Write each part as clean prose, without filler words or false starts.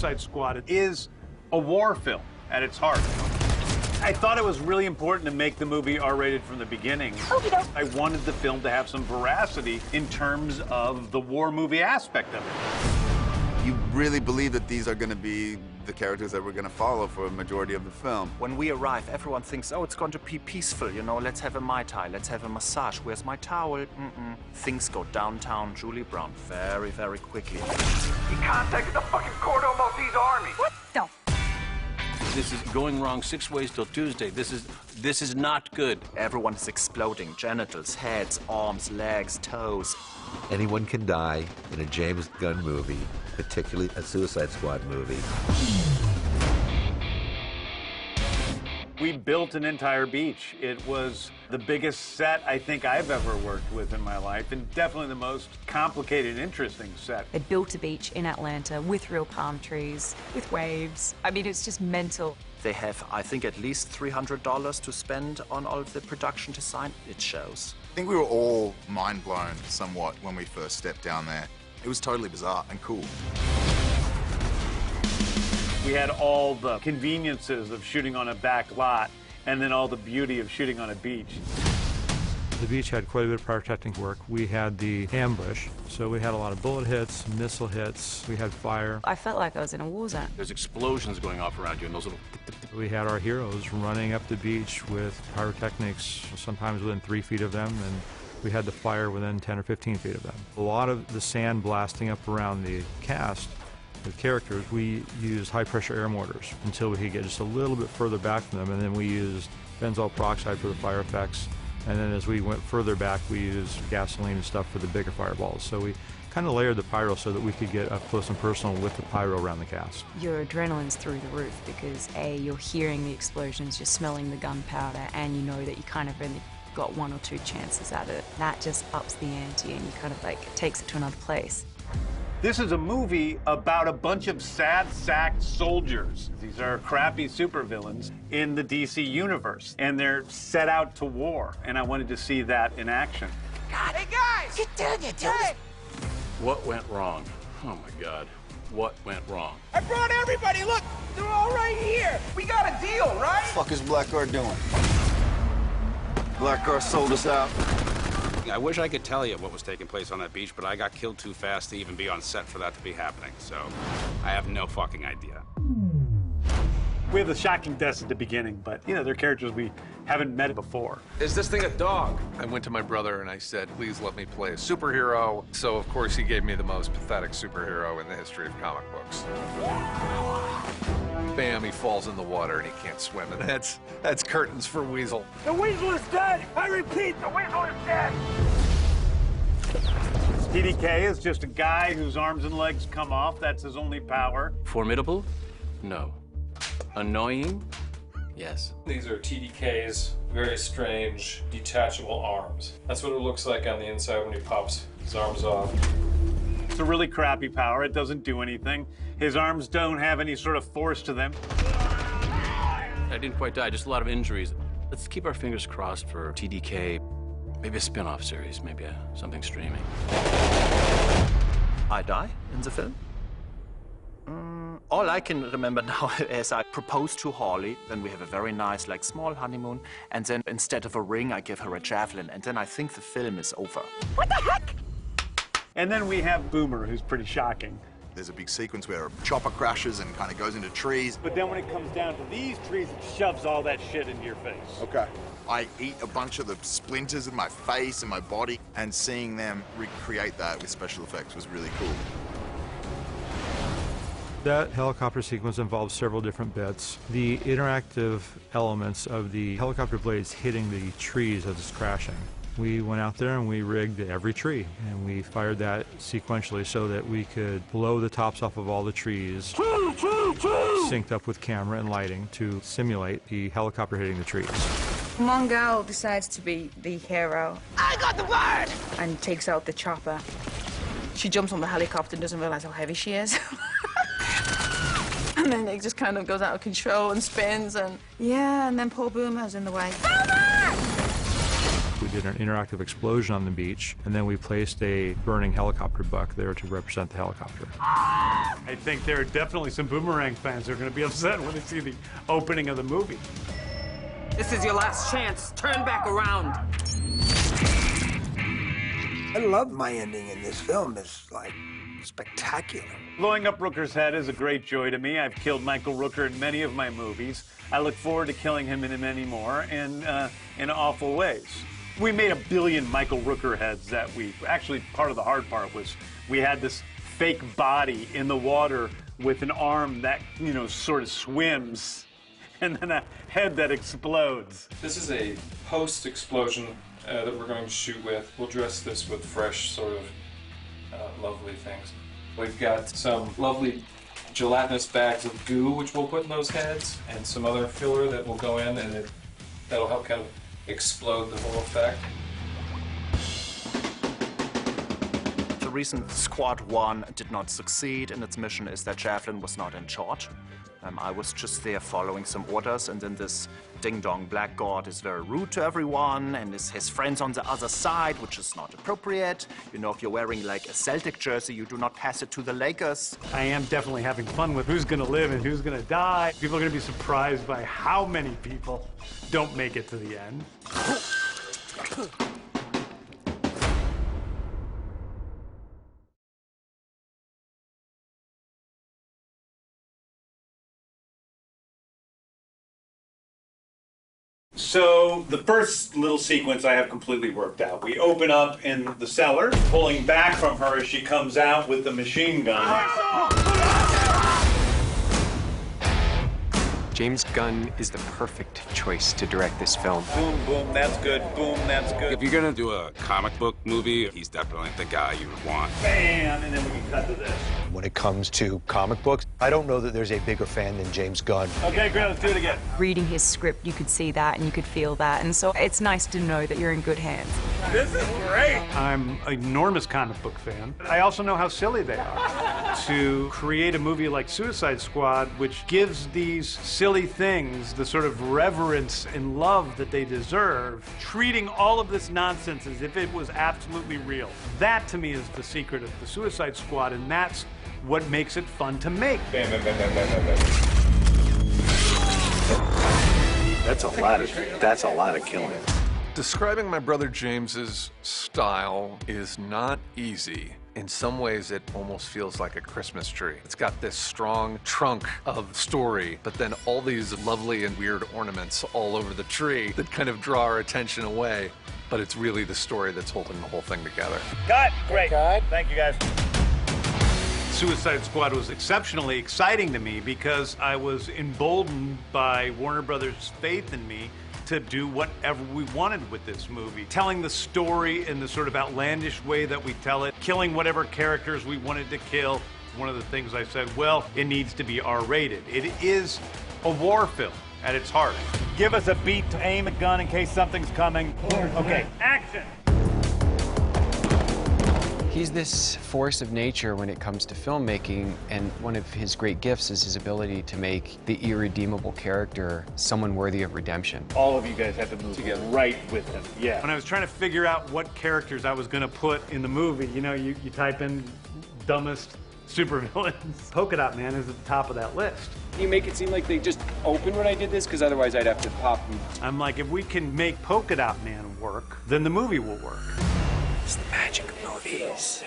Suicide Squad is a war film at its heart. I thought it was really important to make the movie R-rated from the beginning. I wanted the film to have some veracity in terms of the war movie aspect of it. You really believe that these are going to be the characters that we're going to follow for a majority of the film? When we arrive, everyone thinks, oh, it's going to be peaceful, you know, let's have a Mai Tai, let's have a massage, where's my towel? Things go downtown Julie Brown very, very quickly. He contacted the fucking Corto Maltese army. What the? This is going wrong 6 ways till Tuesday. This is not good. Everyone is exploding. Genitals, heads, arms, legs, toes. Anyone can die in a James Gunn movie, particularly a Suicide Squad movie. We built an entire beach. It was the biggest set I think I've ever worked with in my life, and definitely the most complicated, interesting set. They built a beach in Atlanta with real palm trees, with waves. I mean, it's just mental. They have, I think, at least $300 to spend on all of the production design. It shows. I think we were all mind blown somewhat when we first stepped down there. It was totally bizarre and cool. We had all the conveniences of shooting on a back lot, and then all the beauty of shooting on a beach. The beach had quite a bit of pyrotechnic work. We had the ambush, so we had a lot of bullet hits, missile hits, we had fire. I felt like I was in a war zone. There's explosions going off around you, and those little... We had our heroes running up the beach with pyrotechnics, sometimes within 3 feet of them, and we had the fire within 10 or 15 feet of them. A lot of the sand blasting up around the cast, the characters, we used high-pressure air mortars until we could get just a little bit further back from them, and then we used benzoyl peroxide for the fire effects, and then as we went further back, we used gasoline and stuff for the bigger fireballs. So we kind of layered the pyro so that we could get up close and personal with the pyro around the cast. Your adrenaline's through the roof because A, you're hearing the explosions, you're smelling the gunpowder, and you know that you kind of only got 1 or 2 chances at it. That just ups the ante and you kind of like takes it to another place. This is a movie about a bunch of sad sack soldiers. These are crappy supervillains in the DC universe, and they're set out to war, and I wanted to see that in action. God, hey guys! Get down there, dude! Hey! What went wrong? Oh my God. What went wrong? I brought everybody! Look! They're all right here! We got a deal, right? What the fuck is Blackguard doing? Blackguard sold us out. I wish I could tell you what was taking place on that beach, but I got killed too fast to even be on set for that to be happening, so I have no fucking idea. We have the shocking deaths at the beginning, but, you know, they're characters we haven't met before. Is this thing a dog? I went to my brother and I said, please let me play a superhero. So, of course, he gave me the most pathetic superhero in the history of comic books. Bam, he falls in the water and he can't swim, and that's curtains for Weasel. The Weasel is dead! I repeat, the Weasel is dead! TDK is just a guy whose arms and legs come off. That's his only power. Formidable? No. Annoying? Yes. These are TDK's very strange detachable arms. That's what it looks like on the inside when he pops his arms off. It's a really crappy power. It doesn't do anything. His arms don't have any sort of force to them. I didn't quite die, just a lot of injuries. Let's keep our fingers crossed for TDK. Maybe a spin-off series, maybe something streaming. I die in the film? All I can remember now is I proposed to Harley, then we have a very nice, like, small honeymoon, and then instead of a ring, I give her a javelin, and then I think the film is over. What the heck? And then we have Boomer, who's pretty shocking. There's a big sequence where a chopper crashes and kind of goes into trees. But then when it comes down to these trees, it shoves all that shit into your face. Okay. I eat a bunch of the splinters in my face and my body, and seeing them recreate that with special effects was really cool. That helicopter sequence involves several different bits. The interactive elements of the helicopter blades hitting the trees as it's crashing. We went out there and we rigged every tree, and we fired that sequentially so that we could blow the tops off of all the trees, synced up with camera and lighting to simulate the helicopter hitting the trees. Mongal decides to be the hero. I got the bird! And takes out the chopper. She jumps on the helicopter and doesn't realize how heavy she is. And then it just kind of goes out of control and spins, and yeah, and then poor Boomer's in the way. We did an interactive explosion on the beach, and then we placed a burning helicopter buck there to represent the helicopter. I think there are definitely some Boomerang fans that are going to be upset when they see the opening of the movie. This is your last chance. Turn back around. I love my ending in this film. It's like spectacular. Blowing up Rooker's head is a great joy to me. I've killed Michael Rooker in many of my movies. I look forward to killing him in many more, and in awful ways. We made 1 billion Michael Rooker heads that week. Actually, part of the hard part was we had this fake body in the water with an arm that, you know, sort of swims, and then a head that explodes. This is a post-explosion that we're going to shoot with. We'll dress this with fresh, sort of lovely things. We've got some lovely gelatinous bags of goo, which we'll put in those heads, and some other filler that will go in, and that'll help kind of explode the whole effect. The reason Squad 1 did not succeed in its mission is that Javelin was not in charge. I was just there following some orders, and then this ding-dong black god is very rude to everyone, and his friends on the other side, which is not appropriate. You know, if you're wearing like a Celtic jersey, you do not pass it to the Lakers. I am definitely having fun with who's gonna live and who's gonna die. People are gonna be surprised by how many people don't make it to the end. So the first little sequence I have completely worked out. We open up in the cellar, pulling back from her as she comes out with the machine gun. James Gunn is the perfect choice to direct this film. Boom, boom, that's good. Boom, that's good. If you're gonna do a comic book movie, he's definitely the guy you would want. Bam, and then we can cut to this. When it comes to comic books, I don't know that there's a bigger fan than James Gunn. Okay, great, let's do it again. Reading his script, you could see that and you could feel that, and so it's nice to know that you're in good hands. This is great. I'm an enormous comic book fan. I also know how silly they are. To create a movie like Suicide Squad, which gives these silly things the sort of reverence and love that they deserve, treating all of this nonsense as if it was absolutely real. That, to me, is the secret of the Suicide Squad, and that's what makes it fun to make. Bam, bam, bam, bam, bam, bam. That's a lot of killing. Describing my brother James's style is not easy. In some ways, it almost feels like a Christmas tree. It's got this strong trunk of story, but then all these lovely and weird ornaments all over the tree that kind of draw our attention away. But it's really the story that's holding the whole thing together. Cut! Great. Cut. Thank you, guys. Suicide Squad was exceptionally exciting to me because I was emboldened by Warner Brothers' faith in me to do whatever we wanted with this movie. Telling the story in the sort of outlandish way that we tell it, killing whatever characters we wanted to kill. One of the things I said, well, it needs to be R-rated. It is a war film at its heart. Give us a beat to aim a gun in case something's coming. Okay, action! He's this force of nature when it comes to filmmaking, and one of his great gifts is his ability to make the irredeemable character someone worthy of redemption. All of you guys had to move together right with him. Yeah. When I was trying to figure out what characters I was going to put in the movie, you know, you type in dumbest supervillains. Polka Dot Man is at the top of that list. You make it seem like they just opened when I did this, because otherwise I'd have to pop them. I'm like, if we can make Polka Dot Man work, then the movie will work. It's the magic of movies.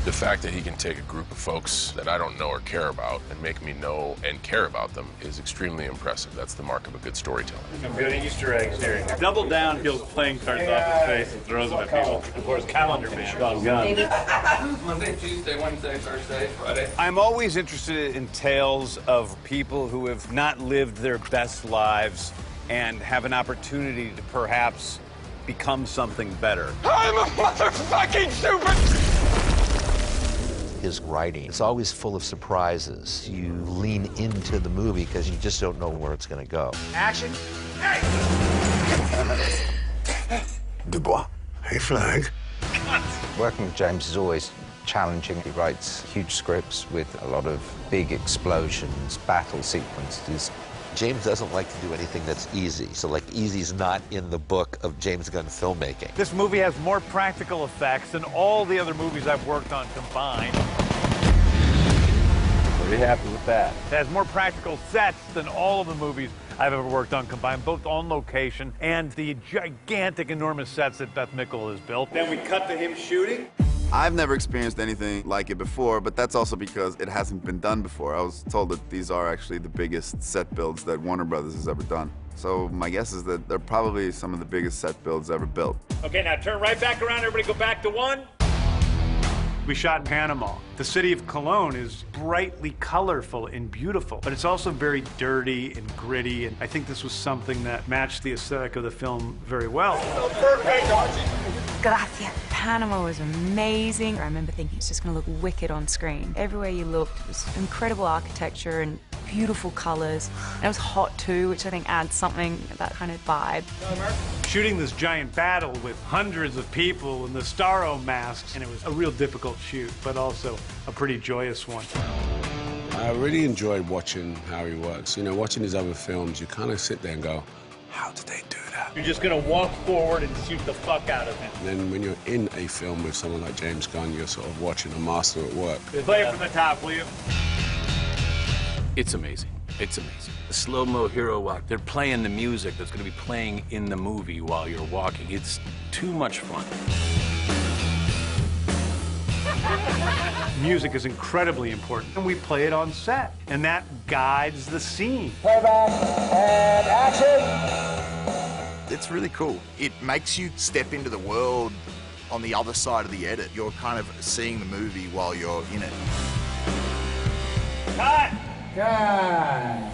The fact that he can take a group of folks that I don't know or care about and make me know and care about them is extremely impressive. That's the mark of a good storyteller. Some good Easter eggs here. Double Down peels playing cards off his face and throws them at people. Of course, Calendar Man. Gunn. Monday, Tuesday, Wednesday, Thursday, Friday. I'm always interested in tales of people who have not lived their best lives and have an opportunity to perhaps become something better. I'm a motherfucking super... His writing, it's always full of surprises. You lean into the movie because you just don't know where it's going to go. Action. Hey! Dubois. Hey, Flag. Working with James is always challenging. He writes huge scripts with a lot of big explosions, battle sequences, James doesn't like to do anything that's easy. So, like, easy's not in the book of James Gunn filmmaking. This movie has more practical effects than all the other movies I've worked on combined. Pretty happy with that. It has more practical sets than all of the movies I've ever worked on combined, both on location and the gigantic, enormous sets that Beth Mickle has built. Then we cut to him shooting. I've never experienced anything like it before, but that's also because it hasn't been done before. I was told that these are actually the biggest set builds that Warner Brothers has ever done. So my guess is that they're probably some of the biggest set builds ever built. Okay, now turn right back around. Everybody go back to one. We shot in Panama. The city of Cologne is brightly colorful and beautiful, but it's also very dirty and gritty, and I think this was something that matched the aesthetic of the film very well. Gracias. Panama was amazing. I remember thinking it's just going to look wicked on screen. Everywhere you looked, it was incredible architecture and beautiful colors. And it was hot too, which I think adds something, that kind of vibe. Shooting this giant battle with hundreds of people in the Starro masks, and it was a real difficult shoot, but also a pretty joyous one. I really enjoyed watching how he works. You know, watching his other films, you kind of sit there and go, how did they do that? You're just gonna walk forward and shoot the fuck out of him. And then when you're in a film with someone like James Gunn, you're sort of watching a master at work. Play it from the top, will you? It's amazing. It's amazing. The slow-mo hero walk, they're playing the music that's going to be playing in the movie while you're walking. It's too much fun. Music is incredibly important, and we play it on set, and that guides the scene. Playback and action. It's really cool. It makes you step into the world on the other side of the edit. You're kind of seeing the movie while you're in it. Cut! God.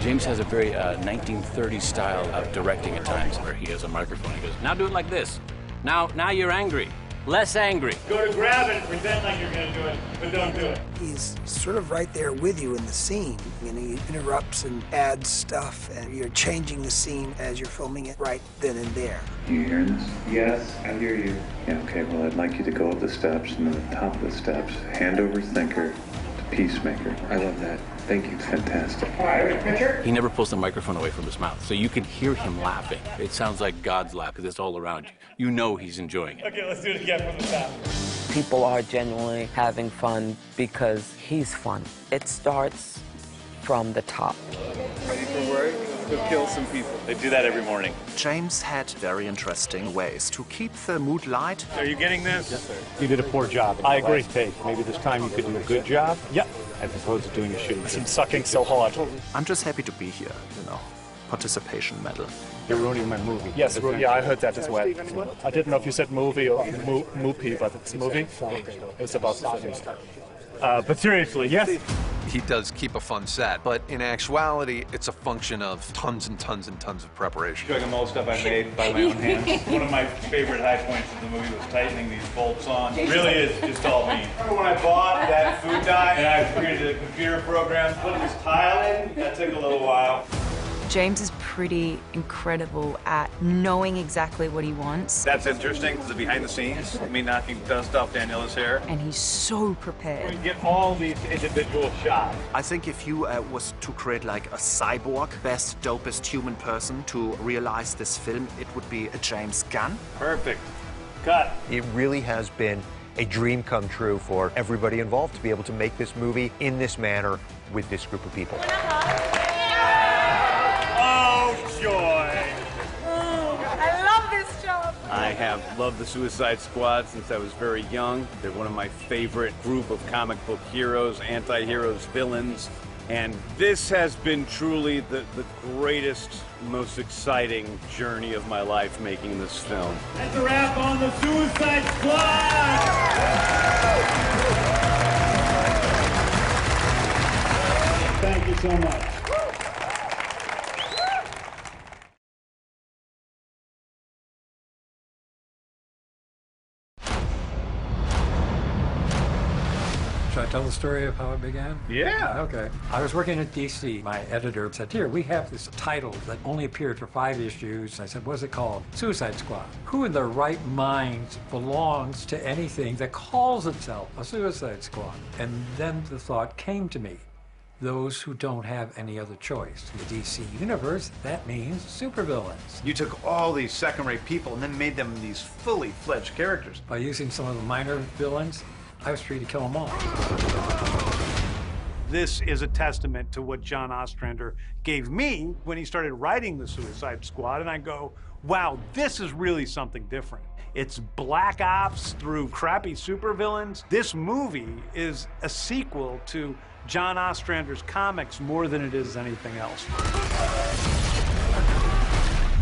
James has a very 1930s style of directing at times, where he has a microphone. He goes, now do it like this. Now you're angry. Less angry. Go to grab it and pretend like you're gonna do it, but don't do it. He's sort of right there with you in the scene. You know, he interrupts and adds stuff, and you're changing the scene as you're filming it right then and there. Do you hear this? Yes, I hear you. Yeah, okay, well, I'd like you to go up the steps, and then the top of the steps, hand over thinker to Peacemaker. I love that. Thank you, fantastic. All right, picture. He never pulls the microphone away from his mouth, so you can hear him laughing. It sounds like God's laugh, because it's all around you. You know he's enjoying it. Okay, let's do it again from the top. People are genuinely having fun because he's fun. It starts from the top. Ready for work? Go kill some people. They do that every morning. James had very interesting ways to keep the mood light. Are you getting this? Yes, sir. You did a poor job. I agree, Tate. Maybe this time you could do a good job. Yep. As opposed to doing a shoot. I'm sucking so hard. I'm just happy to be here, you know. Participation medal. You're ruining my movie. Yes, yeah, I heard that as well. I didn't know if you said movie or movie, but it's movie. It was about the film. But seriously, yes. He does keep a fun set, but in actuality, it's a function of tons and tons and tons of preparation. Like most stuff I made by my own hands. One of my favorite high points of the movie was tightening these bolts on. It really is just all me. Remember when I bought that food dye and I created a computer program, put this tile in? That took a little while. James is pretty incredible at knowing exactly what he wants. That's interesting, because the behind the scenes, me knocking dust off Daniela's hair. And he's so prepared. We get all these individual shots. I think if you was to create like a cyborg, best, dopest human person to realize this film, it would be a James Gunn. Perfect. Cut. It really has been a dream come true for everybody involved to be able to make this movie in this manner with this group of people. I have loved the Suicide Squad since I was very young. They're one of my favorite group of comic book heroes, anti-heroes, villains. And this has been truly the greatest, most exciting journey of my life making this film. That's a wrap on the Suicide Squad! Thank you so much. Should I tell the story of how it began? Yeah. Okay. I was working at DC. My editor said, here, we have this title that only appeared for 5 issues. I said, what's it called? Suicide Squad. Who in their right mind belongs to anything that calls itself a Suicide Squad? And then the thought came to me. those who don't have any other choice. In the DC universe, that means supervillains. You took all these second-rate people and then made them these fully fledged characters. By using some of the minor villains, I was free to kill them all. This is a testament to what John Ostrander gave me when he started writing the Suicide Squad, and I go, wow, this is really something different. It's black ops through crappy supervillains. This movie is a sequel to John Ostrander's comics more than it is anything else.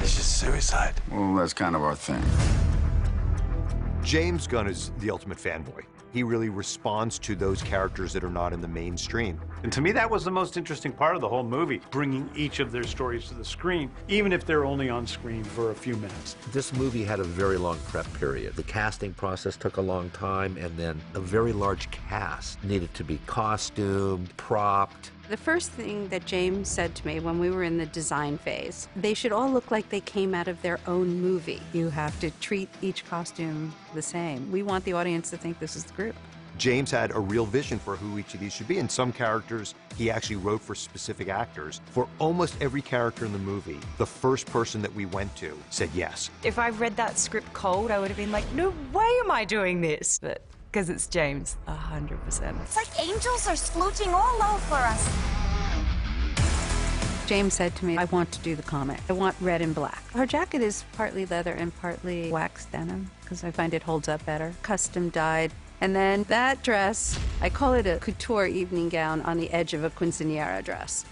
It's just suicide. Well, that's kind of our thing. James Gunn is the ultimate fanboy. He really responds to those characters that are not in the mainstream. And to me, that was the most interesting part of the whole movie, bringing each of their stories to the screen, even if they're only on screen for a few minutes. This movie had a very long prep period. The casting process took a long time, and then a very large cast needed to be costumed, propped. The first thing that James said to me when we were in the design phase, they should all look like they came out of their own movie. You have to treat each costume the same. We want the audience to think this is the group. James had a real vision for who each of these should be, and some characters he actually wrote for specific actors. For almost every character in the movie, the first person that we went to said yes. If I read that script cold, I would have been like, no way am I doing this. But because it's James, 100%. It's like angels are splooching all over us. James said to me, I want to do the comic. I want red and black. Her jacket is partly leather and partly wax denim, because I find it holds up better. Custom dyed. And then that dress, I call it a couture evening gown on the edge of a quinceañera dress.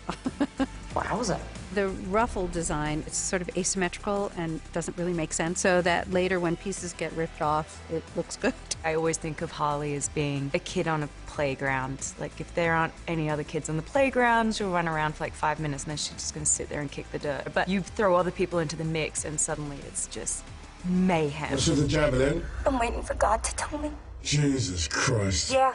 Wowza. The ruffle design, it's sort of asymmetrical and doesn't really make sense, so that later when pieces get ripped off, it looks good. I always think of Harley as being a kid on a playground. Like, if there aren't any other kids on the playground, she'll run around for like 5 minutes and then she's just gonna sit there and kick the dirt. But you throw other people into the mix and suddenly it's just mayhem. What's with the javelin? I'm waiting for God to tell me. Jesus Christ. Yeah,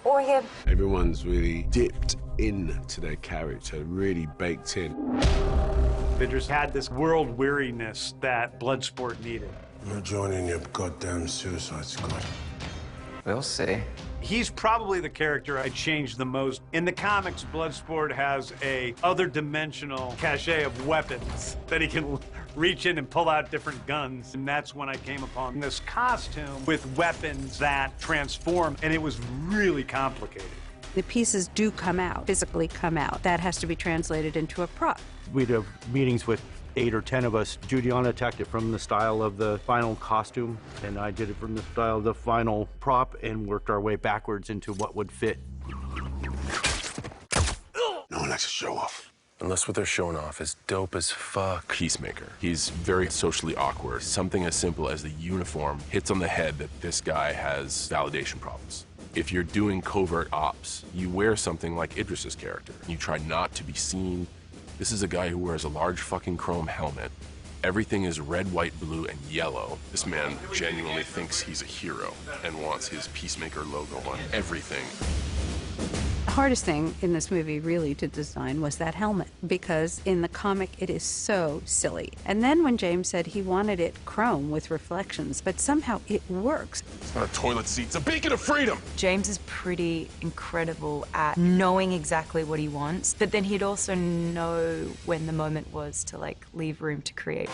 or him. Everyone's really dipped into their character, really baked in. Idris had this world weariness that Bloodsport needed. You're joining your goddamn Suicide Squad. We'll see. He's probably the character I changed the most. In the comics, Bloodsport has a other dimensional cachet of weapons that he can reach in and pull out different guns. And that's when I came upon this costume with weapons that transform, and it was really complicated. The pieces do come out, physically come out. That has to be translated into a prop. We'd have meetings with 8 or 10 of us. Juliana attacked it from the style of the final costume, and I did it from the style of the final prop, and worked our way backwards into what would fit. No one likes to show off. Unless what they're showing off is dope as fuck. Peacemaker. He's very socially awkward. Something as simple as the uniform hits on the head that this guy has validation problems. If you're doing covert ops, you wear something like Idris's character. You try not to be seen. This is a guy who wears a large fucking chrome helmet. Everything is red, white, blue, and yellow. This man genuinely thinks he's a hero and wants his Peacemaker logo on everything. The hardest thing in this movie really to design was that helmet, because in the comic it is so silly. And then when James said he wanted it chrome with reflections, but somehow it works. It's not a toilet seat, it's a beacon of freedom! James is pretty incredible at knowing exactly what he wants, but then he'd also know when the moment was to like leave room to create.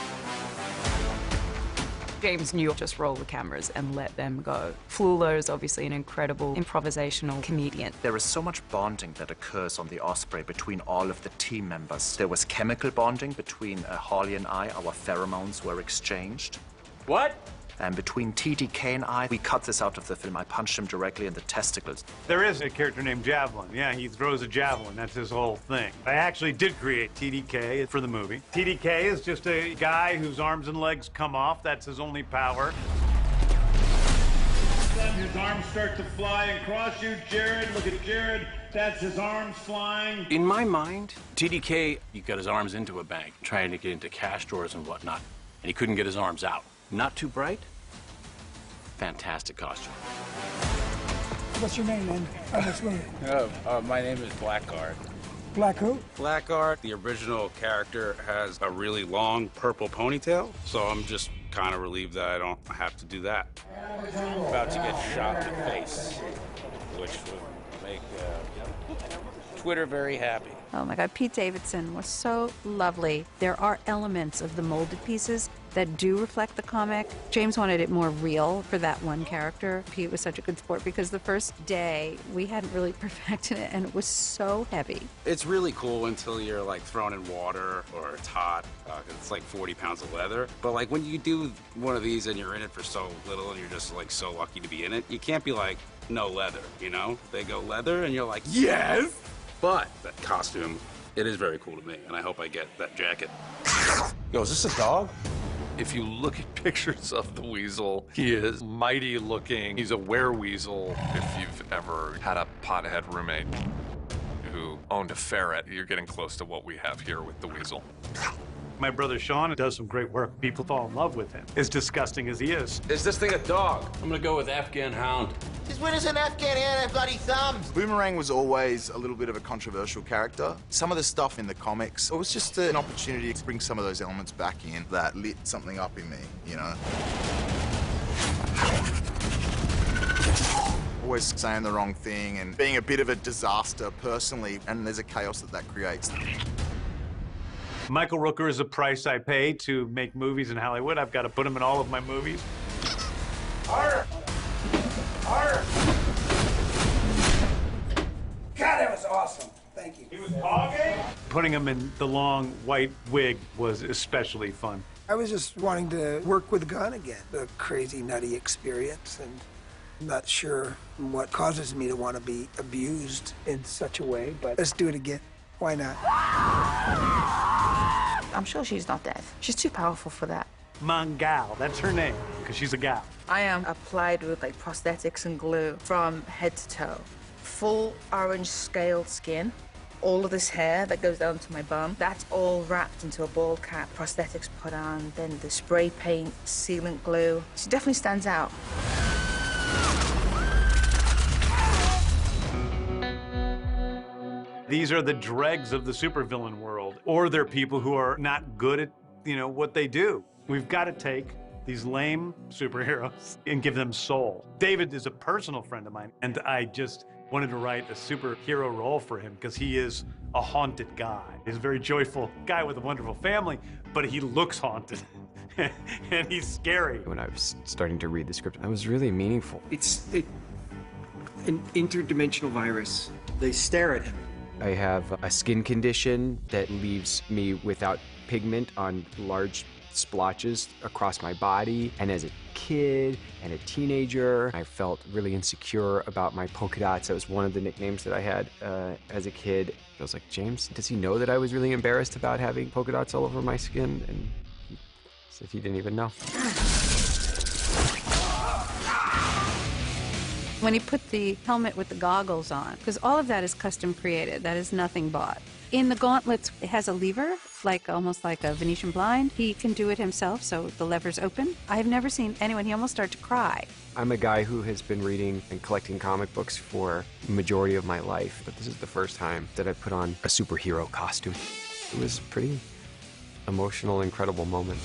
James knew just roll the cameras and let them go. Flula is obviously an incredible improvisational comedian. There is so much bonding that occurs on the Osprey between all of the team members. There was chemical bonding between Harley and I. Our pheromones were exchanged. What? And between TDK and I, we cut this out of the film. I punched him directly in the testicles. There is a character named Javelin. Yeah, he throws a javelin. That's his whole thing. I actually did create TDK for the movie. TDK is just a guy whose arms and legs come off. That's his only power. His arms start to fly and cross you. Jared, look at Jared. That's his arms flying. In my mind, TDK, he got his arms into a bank, trying to get into cash drawers and whatnot, and he couldn't get his arms out. Not too bright? Fantastic costume. What's your name, man? My name is Blackguard. Black who? Blackguard, the original character, has a really long purple ponytail, so I'm just kind of relieved that I don't have to do that. I'm about to get shot in the face, which would make Twitter very happy. Oh my God, Pete Davidson was so lovely. There are elements of the molded pieces that do reflect the comic. James wanted it more real for that one character. Pete was such a good sport because the first day we hadn't really perfected it and it was so heavy. It's really cool until you're like thrown in water or it's hot. 'Cause it's like 40 pounds of leather. But like when you do one of these and you're in it for so little and you're just like so lucky to be in it, you can't be like, no leather, you know? They go leather and you're like, yes! But that costume, it is very cool to me, and I hope I get that jacket. Yo, is this a dog? If you look at pictures of the weasel, he is mighty looking. He's a wereweasel. If you've ever had a pothead roommate who owned a ferret, you're getting close to what we have here with the weasel. My brother Sean does some great work. People fall in love with him, as disgusting as he is. Is this thing a dog? I'm gonna go with Afghan Hound. Since when is an Afghan hand have bloody thumbs? Boomerang was always a little bit of a controversial character. Some of the stuff in the comics, it was just an opportunity to bring some of those elements back in that lit something up in me, you know? Always saying the wrong thing and being a bit of a disaster personally, and there's a chaos that creates. Michael Rooker is a price I pay to make movies in Hollywood. I've got to put him in all of my movies. Harder! Harder! God, that was awesome. Thank you. He was talking? Putting him in the long white wig was especially fun. I was just wanting to work with Gunn again. The crazy, nutty experience, and I'm not sure what causes me to want to be abused in such a way, but let's do it again. Why not? I'm sure she's not dead. She's too powerful for that. Mongal, that's her name, because she's a gal. I am applied with like prosthetics and glue from head to toe. Full orange scaled skin. All of this hair that goes down to my bum, that's all wrapped into a ball cap. Prosthetics put on, then the spray paint, sealant glue. She definitely stands out. These are the dregs of the supervillain world, or they're people who are not good at, what they do. We've got to take these lame superheroes and give them soul. David is a personal friend of mine, and I just wanted to write a superhero role for him because he is a haunted guy. He's a very joyful guy with a wonderful family, but he looks haunted. And he's scary. When I was starting to read the script, it was really meaningful. It's an interdimensional virus. They stare at him. I have a skin condition that leaves me without pigment on large splotches across my body. And as a kid and a teenager, I felt really insecure about my polka dots. That was one of the nicknames that I had as a kid. I was like, James, does he know that I was really embarrassed about having polka dots all over my skin? And he said he didn't even know. When he put the helmet with the goggles on, because all of that is custom created, that is nothing bought. In the gauntlets, it has a lever, almost like a Venetian blind. He can do it himself, so the lever's open. I've never seen anyone, he almost started to cry. I'm a guy who has been reading and collecting comic books for the majority of my life, but this is the first time that I put on a superhero costume. It was a pretty emotional, incredible moment.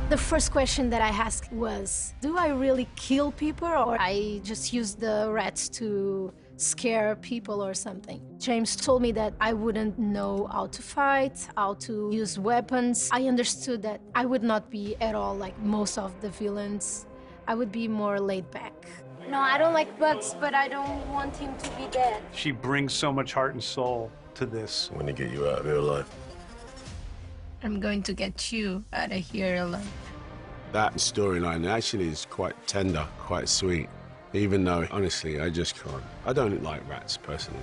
The first question that I asked was, do I really kill people or I just use the rats to scare people or something? James told me that I wouldn't know how to fight, how to use weapons. I understood that I would not be at all like most of the villains. I would be more laid back. No, I don't like bugs, but I don't want him to be dead. She brings so much heart and soul to this. I'm gonna get you out of here alive. I'm going to get you out of here alive. That storyline actually is quite tender, quite sweet. Even though, honestly, I just can't. I don't like rats, personally.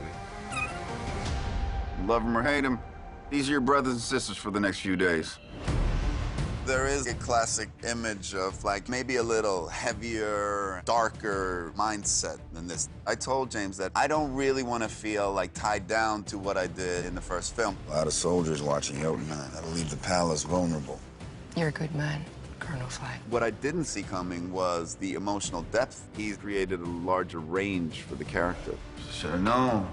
Love them or hate them, these are your brothers and sisters for the next few days. There is a classic image of maybe a little heavier, darker mindset than this. I told James that I don't really want to feel tied down to what I did in the first film. A lot of soldiers watching your man. That'll leave the palace vulnerable. You're a good man, Colonel Flag. What I didn't see coming was the emotional depth. He's created a larger range for the character. Should have known.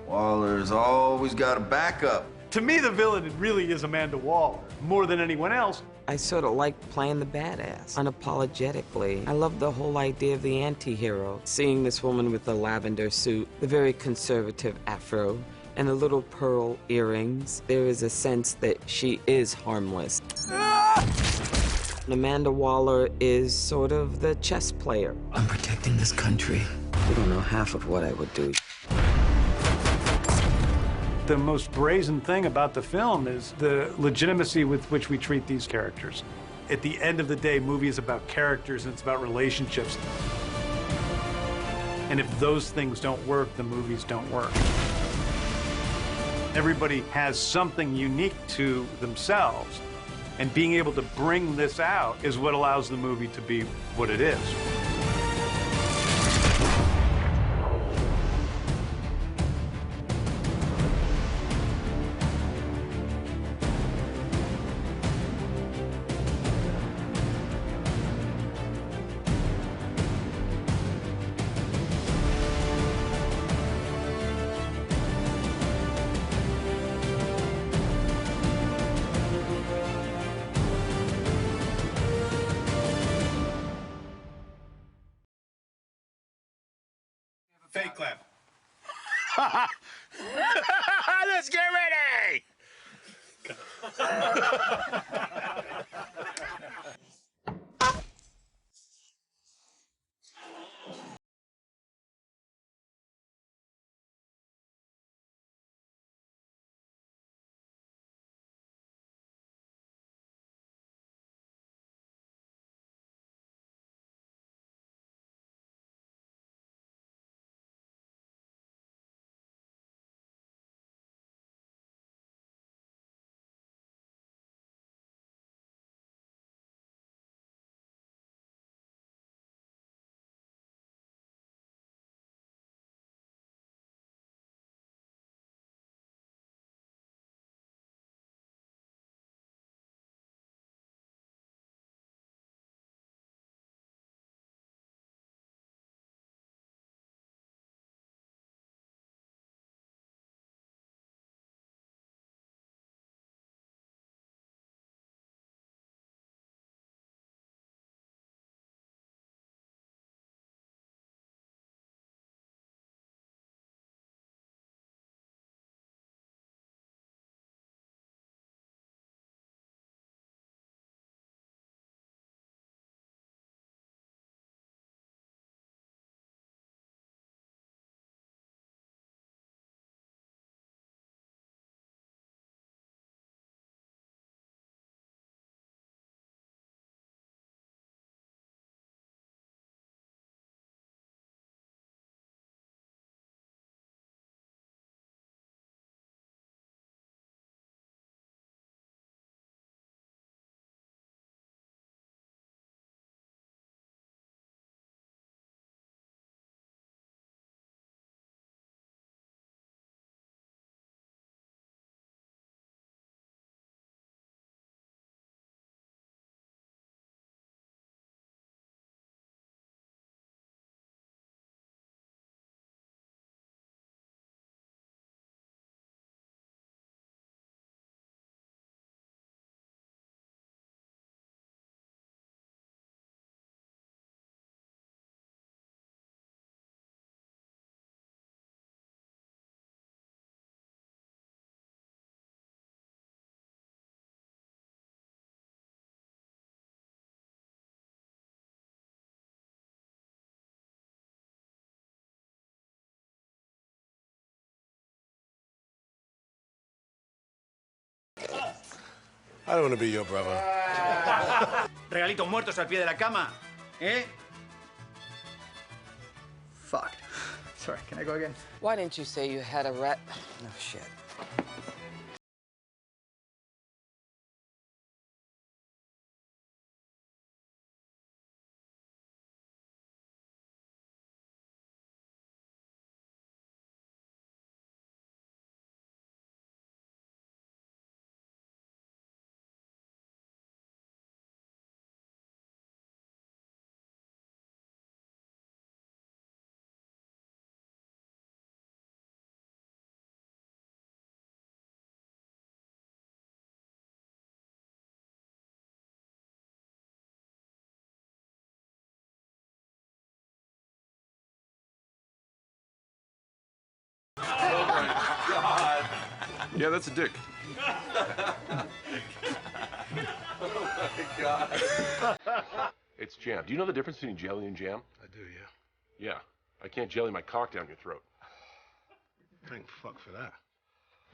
Waller's always got a backup. To me, the villain really is Amanda Waller, more than anyone else, I sort of like playing the badass, unapologetically. I love the whole idea of the anti-hero. Seeing this woman with the lavender suit, the very conservative afro, and the little pearl earrings, there is a sense that she is harmless. Amanda Waller is sort of the chess player. I'm protecting this country. You don't know half of what I would do. The most brazen thing about the film is the legitimacy with which we treat these characters. At the end of the day, movie is about characters and it's about relationships. And if those things don't work, the movies don't work. Everybody has something unique to themselves, and being able to bring this out is what allows the movie to be what it is. Fake clap. Let's get ready! I don't want to be your brother. Regalitos muertos al pie de la cama, ¿eh? Fuck. Sorry, can I go again? Why didn't you say you had a rat? No shit. Yeah, that's a dick. Oh my God. It's jam. Do you know the difference between jelly and jam? I do, yeah. Yeah. I can't jelly my cock down your throat. Thank fuck for that.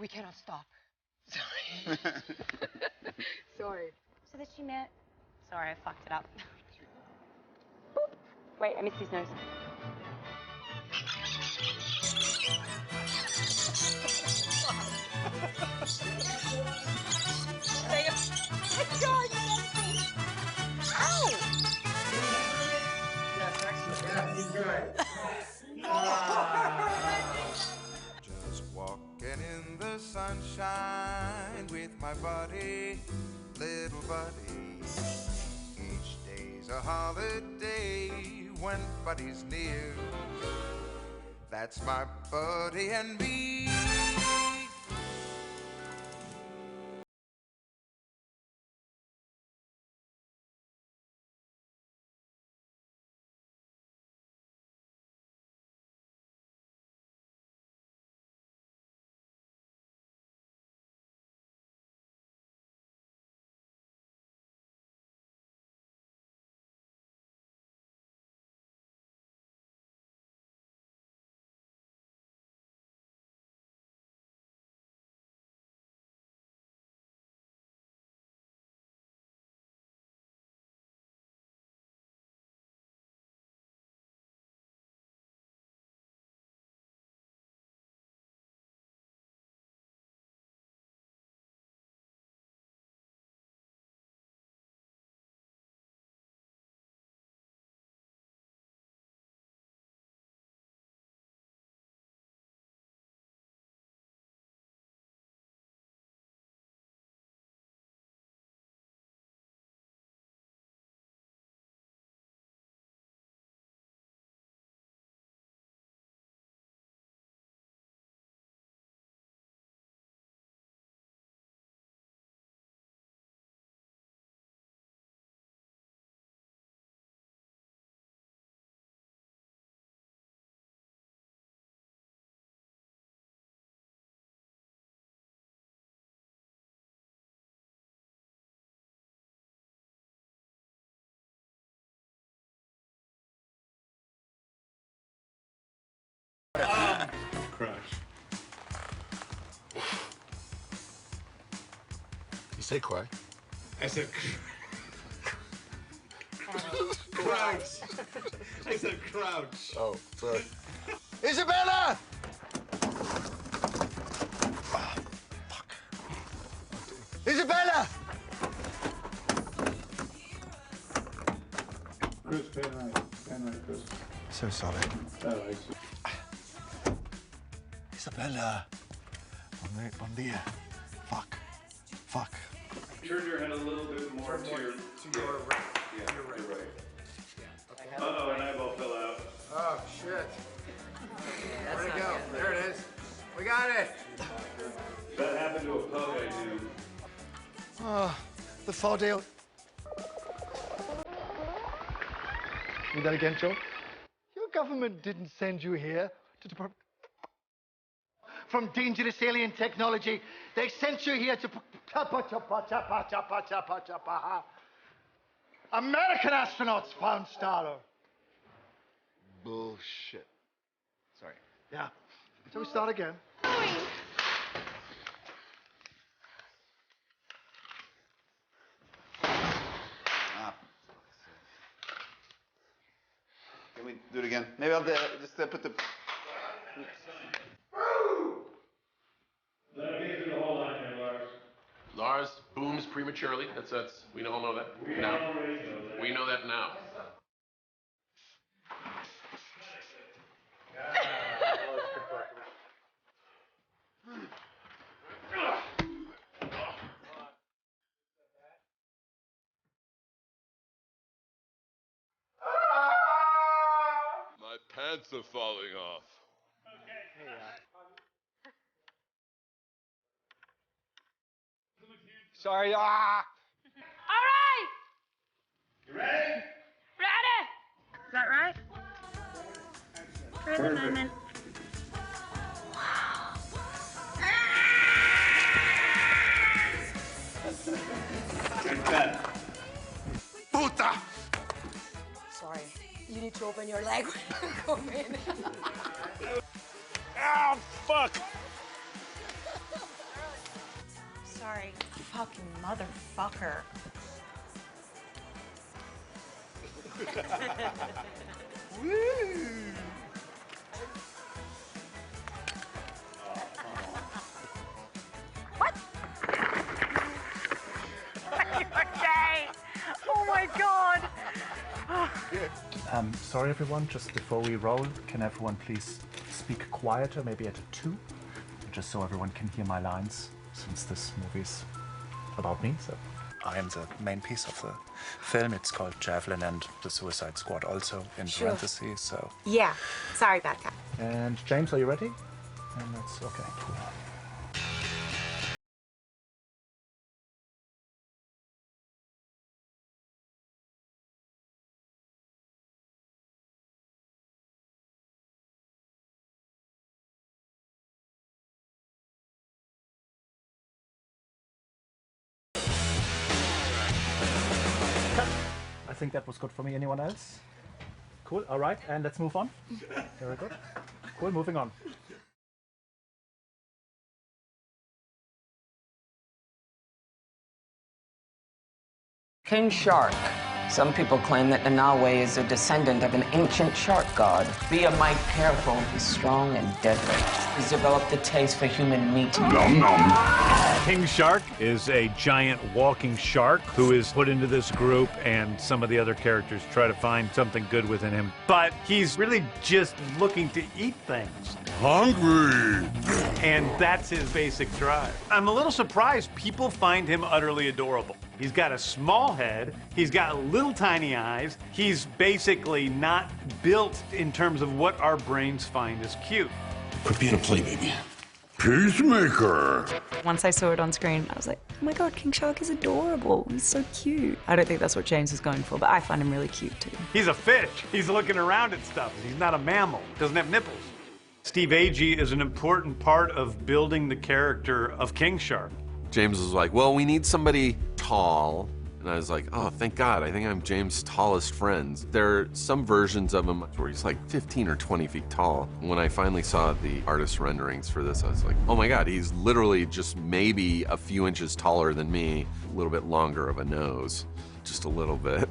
We cannot stop. Sorry. Sorry. So that she met. Sorry, I fucked it up. Boop. Wait, I missed his nose. Ow! Yes, excellent. Yeah, he's good. Just walking in the sunshine with my buddy, little buddy. Each day's a holiday when buddy's near. That's my buddy and me. Crash. You say cry? I said crouch. I said crouch. Oh, sorry. Isabella! Isabella! Chris, pen right, Chris. So sorry. Oh, I see. Isabella. Bon dia. Fuck. Turn your head a little bit more to your right. Yeah, you're right. Uh-oh, an eyeball fell out. Oh, shit. Where'd it go? There it is. We got it. That happened to a pug I knew. Oh, the Fordale. Do that again, Joe. Your government didn't send you here to from dangerous alien technology. They sent you here to American astronauts found Starro. Bullshit. Sorry. Yeah. So we start again. Can we do it again? Maybe I'll just put the... Let me get through the whole line here, Lars. Lars booms prematurely. That's we all know that now. We know that now. My pants are falling off. Sorry. All right. You ready? Ready. Is that right? For the moment. Sorry. You need to open your leg when you come in. Ow, fuck! Sorry. Fucking motherfucker. Woo! What? Okay. Oh my god. Sorry everyone, just before we roll, can everyone please speak quieter, maybe at a 2? Just so everyone can hear my lines, since this movie's about me, so. I am the main piece of the film. It's called Javelin and the Suicide Squad also in parentheses, so. Yeah. Sorry about that. And James, are you ready? And that's okay, cool. I think that was good for me. Anyone else? Cool, all right, and let's move on. Very good. Cool, moving on. King Shark. Some people claim that Nanawe is a descendant of an ancient shark god. Be a mite careful. He's strong and deadly. He's developed a taste for human meat. Nom nom. King Shark is a giant walking shark who is put into this group, and some of the other characters try to find something good within him. But he's really just looking to eat things. Hungry! And that's his basic drive. I'm a little surprised people find him utterly adorable. He's got a small head, he's got little tiny eyes, he's basically not built in terms of what our brains find as cute. Quit being a play baby. Peacemaker! Once I saw it on screen, I was like, oh my god, King Shark is adorable. He's so cute. I don't think that's what James is going for, but I find him really cute too. He's a fish. He's looking around at stuff. He's not a mammal. Doesn't have nipples. Steve Agee is an important part of building the character of King Shark. James was like, well, we need somebody tall. And I was like, oh, thank God, I think I'm James' tallest friends. There are some versions of him where he's like 15 or 20 feet tall. When I finally saw the artist renderings for this, I was like, oh my God, he's literally just maybe a few inches taller than me, a little bit longer of a nose. Just a little bit.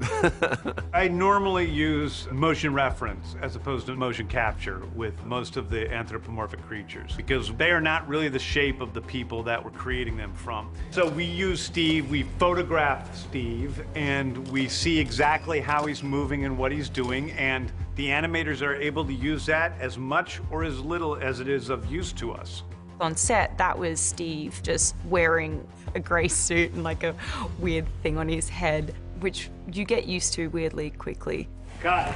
I normally use motion reference as opposed to motion capture with most of the anthropomorphic creatures because they are not really the shape of the people that we're creating them from. So we use Steve, we photograph Steve, and we see exactly how he's moving and what he's doing, and the animators are able to use that as much or as little as it is of use to us. On set, that was Steve just wearing a grey suit and like a weird thing on his head, which you get used to weirdly quickly. Cut.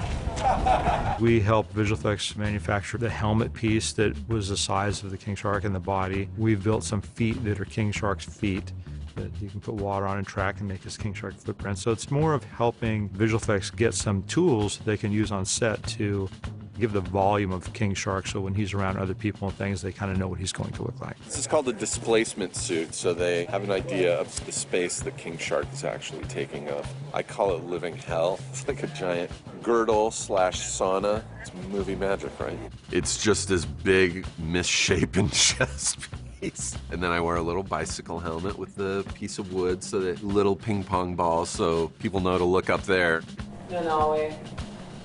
We helped visual effects manufacture the helmet piece that was the size of the King Shark in the body. We've built some feet that are King Shark's feet that you can put water on and track and make his King Shark footprint. So it's more of helping visual effects get some tools they can use on set to give the volume of King Shark so when he's around other people and things, they kind of know what he's going to look like. This is called a displacement suit, so they have an idea of the space that King Shark is actually taking up. I call it living hell. It's like a giant girdle / sauna. It's movie magic, right? It's just this big, misshapen chest piece. And then I wear a little bicycle helmet with the piece of wood so that little ping pong balls so people know to look up there. Nanawe.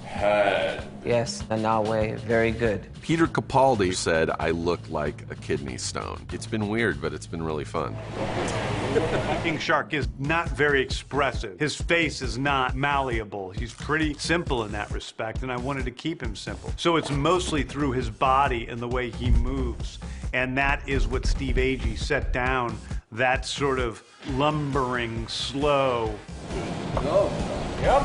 Head. Yes, Nanawe, very good. Peter Capaldi said I look like a kidney stone. It's been weird, but it's been really fun. King Shark is not very expressive. His face is not malleable. He's pretty simple in that respect, and I wanted to keep him simple. So it's mostly through his body and the way he moves, and that is what Steve Agee set down, that sort of lumbering, slow. Oh, yep.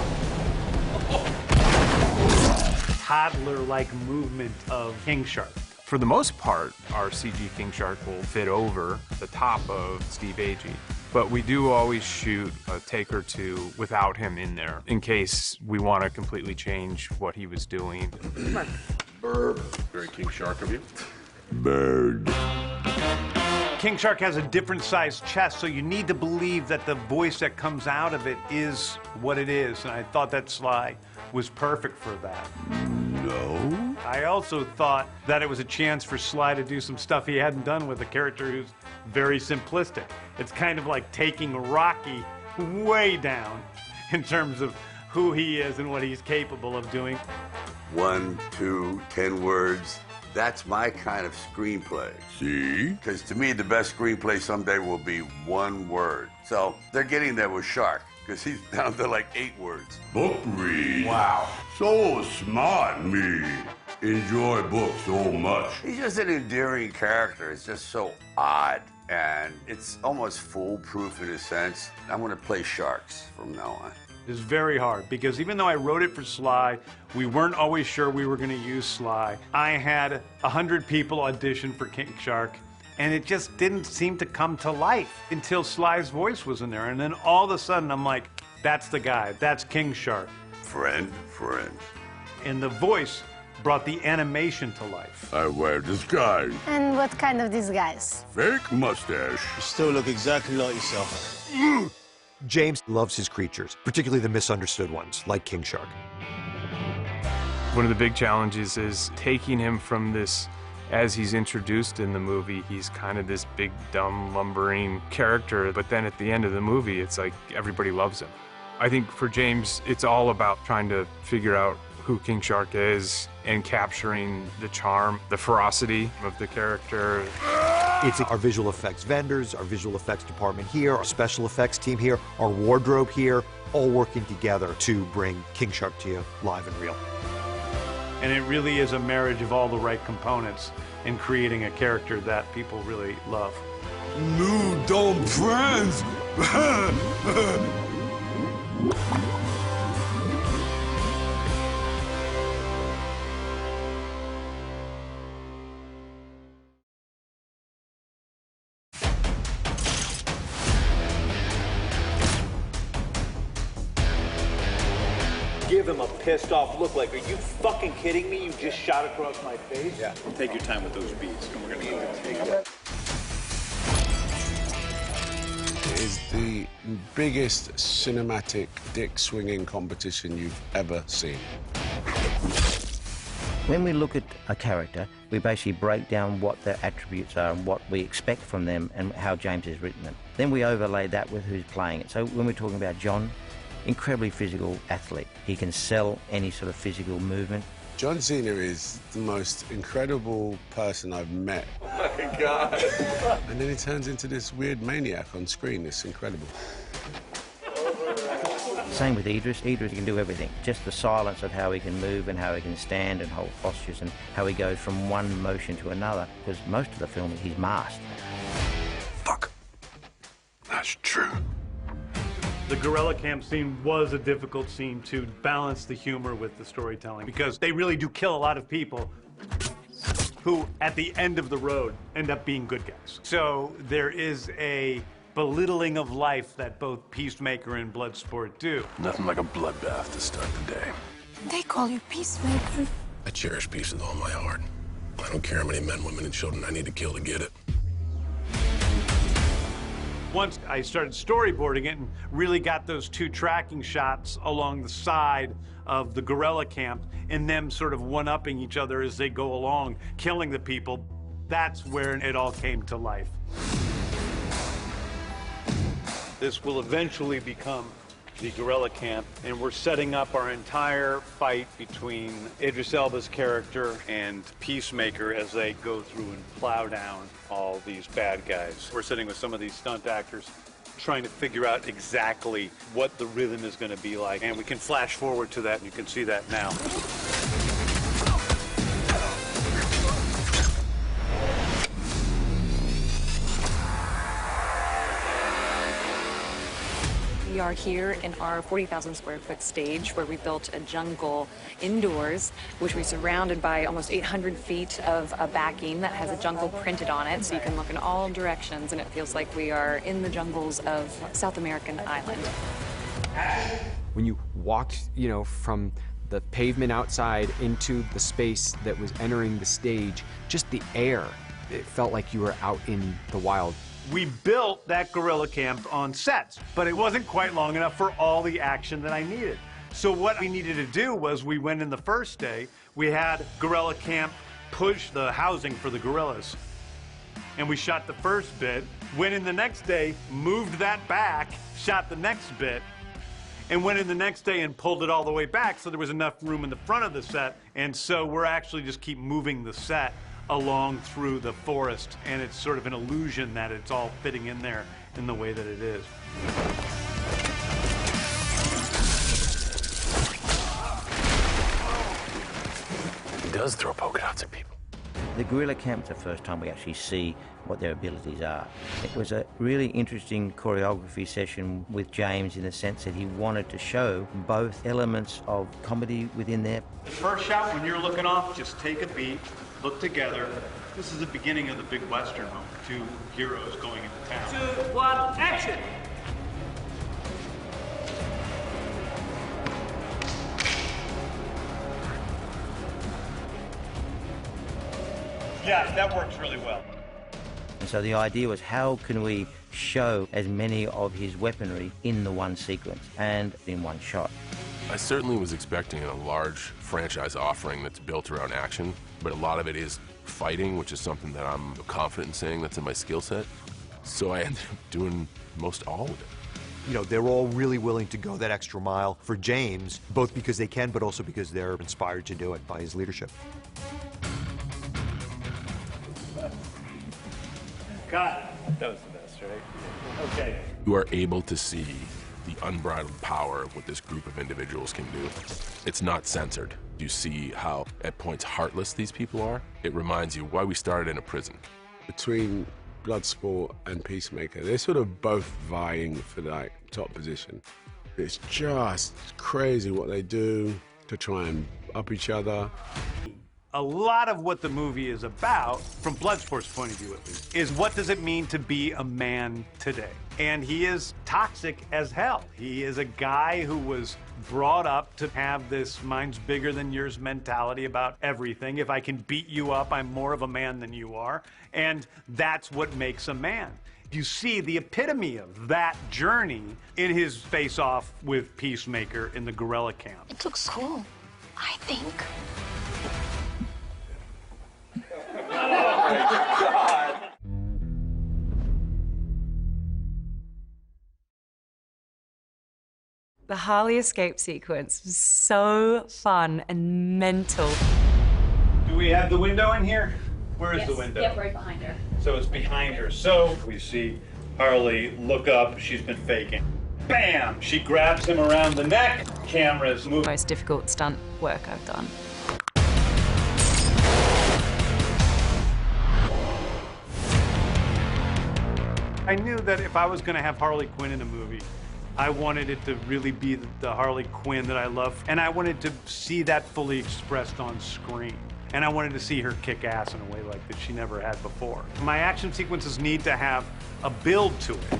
Toddler-like movement of King Shark. For the most part, our CG King Shark will fit over the top of Steve Agee. But we do always shoot a take or two without him in there, in case we want to completely change what he was doing. Bird. Very King Shark of you. Bird. King Shark has a different sized chest, so you need to believe that the voice that comes out of it is what it is, and I thought that Sly was perfect for that. No? I also thought that it was a chance for Sly to do some stuff he hadn't done with a character who's very simplistic. It's kind of like taking Rocky way down in terms of who he is and what he's capable of doing. 1, 2, 10 words. That's my kind of screenplay. See? Because to me, the best screenplay someday will be 1 word. So they're getting there with Shark, because he's down to like 8 words. Book read. Wow. So smart, me. Enjoy books so much. He's just an endearing character. It's just so odd. And it's almost foolproof in a sense. I'm going to play sharks from now on. It's very hard because even though I wrote it for Sly, we weren't always sure we were going to use Sly. I had 100 people audition for King Shark, and it just didn't seem to come to life until Sly's voice was in there. And then all of a sudden, I'm like, that's the guy. That's King Shark. Friend. And the voice brought the animation to life. I wear disguise. And what kind of disguise? Fake mustache. You still look exactly like yourself. James loves his creatures, particularly the misunderstood ones, like King Shark. One of the big challenges is taking him from this, as he's introduced in the movie, he's kind of this big, dumb, lumbering character, but then at the end of the movie, it's like everybody loves him. I think for James, it's all about trying to figure out who King Shark is and capturing the charm, the ferocity of the character. It's our visual effects vendors, our visual effects department here, our special effects team here, our wardrobe here, all working together to bring King Shark to you live and real. And it really is a marriage of all the right components in creating a character that people really love. New dumb friends. Give him a pissed off look like, are you fucking kidding me? You just shot across my face? Yeah, take your time with those beats, and we're gonna need to take it. It is the biggest cinematic dick-swinging competition you've ever seen. When we look at a character, we basically break down what their attributes are and what we expect from them and how James has written them. Then we overlay that with who's playing it. So when we're talking about John, incredibly physical athlete. He can sell any sort of physical movement. John Cena is the most incredible person I've met. Oh my God. And then he turns into this weird maniac on screen. It's incredible. Same with Idris. Idris can do everything. Just the silence of how he can move and how he can stand and hold postures and how he goes from one motion to another, because most of the film he's masked. Fuck. That's true. The gorilla camp scene was a difficult scene to balance the humor with the storytelling because they really do kill a lot of people who, at the end of the road, end up being good guys. So there is a belittling of life that both Peacemaker and Bloodsport do. Nothing like a bloodbath to start the day. They call you Peacemaker. I cherish peace with all my heart. I don't care how many men, women, and children I need to kill to get it. Once I started storyboarding it and really got those 2 tracking shots along the side of the gorilla camp and them sort of one-upping each other as they go along, killing the people, that's where it all came to life. This will eventually become the gorilla camp, and we're setting up our entire fight between Idris Elba's character and Peacemaker as they go through and plow down all these bad guys. We're sitting with some of these stunt actors trying to figure out exactly what the rhythm is going to be like, and we can flash forward to that and you can see that now. We are here in our 40,000 square foot stage where we built a jungle indoors, which we surrounded by almost 800 feet of a backing that has a jungle printed on it, so you can look in all directions and it feels like we are in the jungles of South American island. When you walked, from the pavement outside into the space that was entering the stage, just the air It felt like you were out in the wild. We built that gorilla camp on sets, but it wasn't quite long enough for all the action that I needed. So what we needed to do was we went in the first day, we had gorilla camp push the housing for the gorillas. And we shot the first bit, went in the next day, moved that back, shot the next bit, and went in the next day and pulled it all the way back so there was enough room in the front of the set. And so we're actually just keep moving the set along through the forest, and it's sort of an illusion that it's all fitting in there in the way that it is. He does throw polka dots at people. The gorilla camp's the first time we actually see what their abilities are. It was a really interesting choreography session with James in the sense that he wanted to show both elements of comedy within there. The first shot, when you're looking off, just take a beat, look together. This is the beginning of the big Western moment. Two heroes going into town. 2, 1, action! Yeah, that works really well. And so the idea was, how can we show as many of his weaponry in the one sequence and in one shot? I certainly was expecting a large franchise offering that's built around action, but a lot of it is fighting, which is something that I'm confident in saying that's in my skill set. So I ended up doing most all of it. You know, they're all really willing to go that extra mile for James, both because they can, but also because they're inspired to do it by his leadership. God, that was the best, right? Okay. You are able to see the unbridled power of what this group of individuals can do. It's not censored. You see how, at points, heartless these people are. It reminds you why we started in a prison. Between Bloodsport and Peacemaker, they're sort of both vying for that top position. It's just crazy what they do to try and up each other. A lot of what the movie is about, from Bloodsport's point of view at least, is what does it mean to be a man today? And he is toxic as hell. He is a guy who was brought up to have this mine's bigger than yours mentality about everything. If I can beat you up, I'm more of a man than you are. And that's what makes a man. You see the epitome of that journey in his face-off with Peacemaker in the gorilla camp. It looks cool, I think. The Harley escape sequence was so fun and mental. Do we have the window in here? Where is the window? Yep, right behind her. So it's behind her. So we see Harley look up. She's been faking. Bam! She grabs him around the neck. Cameras move. Most difficult stunt work I've done. I knew that if I was going to have Harley Quinn in a movie, I wanted it to really be the Harley Quinn that I love, and I wanted to see that fully expressed on screen. And I wanted to see her kick ass in a way like that she never had before. My action sequences need to have a build to it.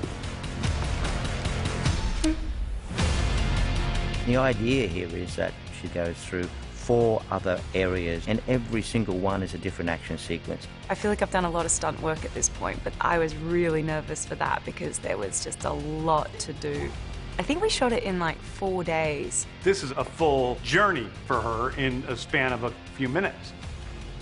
The idea here is that she goes through 4 other areas, and every single one is a different action sequence. I feel like I've done a lot of stunt work at this point, but I was really nervous for that because there was just a lot to do. I think we shot it in like 4 days. This is a full journey for her in a span of a few minutes.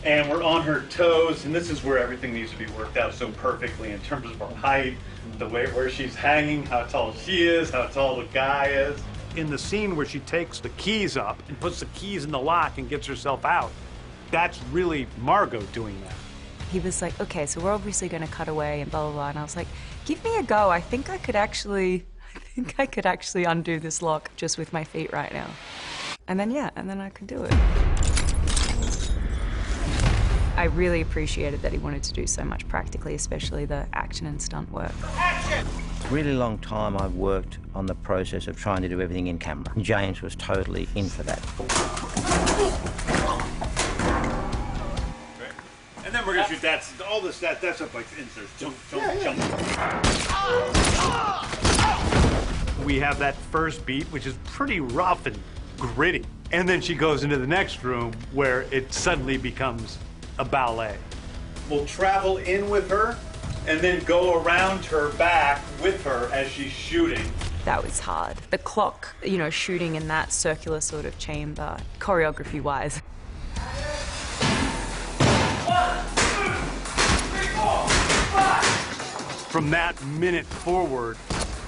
And we're on her toes, and this is where everything needs to be worked out so perfectly in terms of her height, the way where she's hanging, how tall she is, how tall the guy is. In the scene where she takes the keys up and puts the keys in the lock and gets herself out, that's really Margot doing that. He was like, okay, so we're obviously going to cut away and blah, blah, blah. And I was like, give me a go. I think I could actually undo this lock just with my feet right now. And then, yeah, and then I could do it. I really appreciated that he wanted to do so much practically, especially the action and stunt work. Action! A really long time I've worked on the process of trying to do everything in camera. James was totally in for that. And then we're gonna shoot that, all this, that's up like inserts, jump. We have that first beat, which is pretty rough and gritty. And then she goes into the next room where it suddenly becomes a ballet. will travel in with her and then go around her back with her as she's shooting. That was hard. The clock, you know, shooting in that circular sort of chamber, choreography-wise. From that minute forward,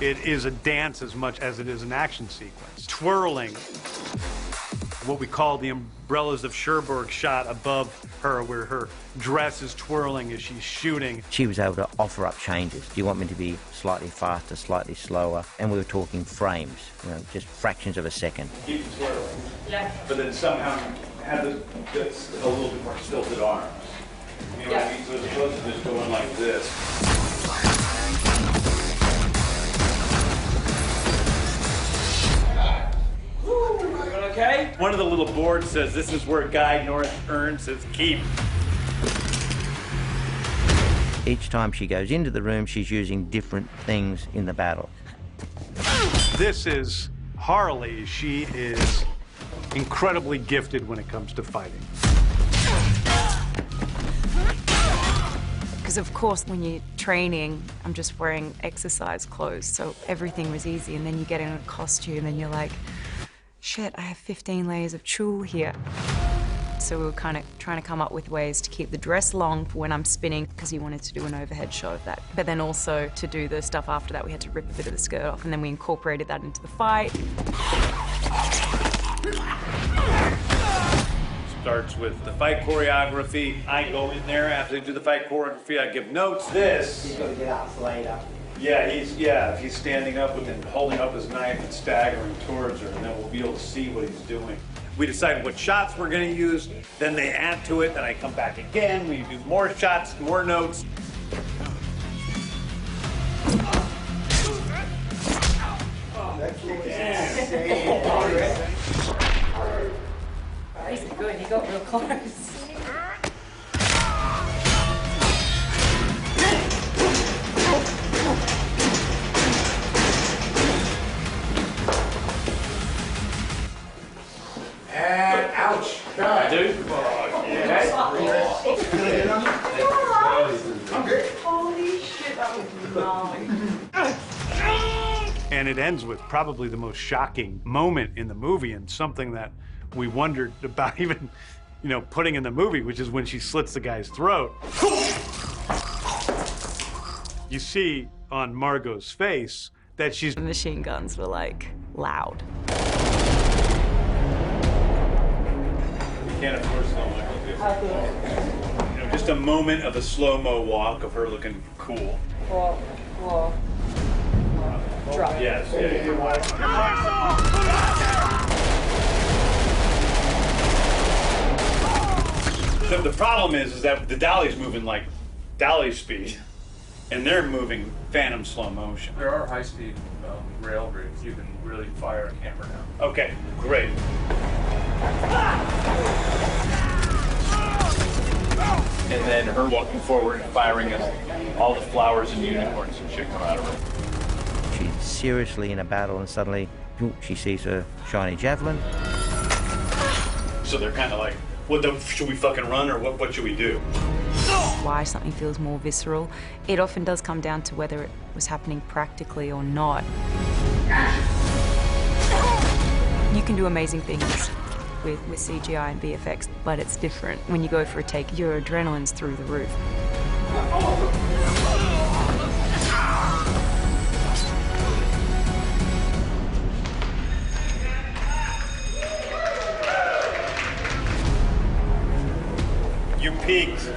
it is a dance as much as it is an action sequence. Twirling, what we call the umbrellas of Cherbourg shot above her, where her dress is twirling as she's shooting. She was able to offer up changes. Do you want me to be slightly faster, slightly slower? And we were talking frames, you know, just fractions of a second. Keep twirling. Yeah. But then somehow have a little bit more stilted arms. You know what I mean? So as opposed to just going like this. Okay? One of the little boards says this is where Guy North earns his keep. Each time she goes into the room, she's using different things in the battle. This is Harley. She is incredibly gifted when it comes to fighting. Because of course, when you're training, I'm just wearing exercise clothes, so everything was easy. And then you get in a costume and you're like, shit, I have 15 layers of tulle here. So we were kind of trying to come up with ways to keep the dress long for when I'm spinning, because he wanted to do an overhead shot of that. But then also to do the stuff after that, we had to rip a bit of the skirt off, and then we incorporated that into the fight. Starts with the fight choreography. I go in there after they do the fight choreography. I give notes. This. He's got to get up later. Yeah, he's standing up and then holding up his knife and staggering towards her, and then we'll be able to see what he's doing. We decide what shots we're going to use, then they add to it, then I come back again, we do more shots, more notes. He's good, he got real close. And ouch. I do? I'm good. Holy shit, that was gnarly. And it ends with probably the most shocking moment in the movie, and something that we wondered about even, you know, putting in the movie, which is when she slits the guy's throat. You see on Margot's face that she's... The machine guns were like loud. Can't afford slow-mo. You know, just a moment of a slow-mo walk of her looking cool. Whoa. Drop. Yes. The problem is that the dolly's moving like dolly speed, and they're moving phantom slow motion. There are high-speed rail rigs. You can really fire a camera down. Okay, great. And then her walking forward and firing as all the flowers and unicorns and shit come out of her. She's seriously in a battle, and suddenly she sees her shiny javelin. So they're kind of like, should we fucking run, or what should we do? Why something feels more visceral, it often does come down to whether it was happening practically or not. You can do amazing things with CGI and VFX, but it's different. When you go for a take, your adrenaline's through the roof. You peaked.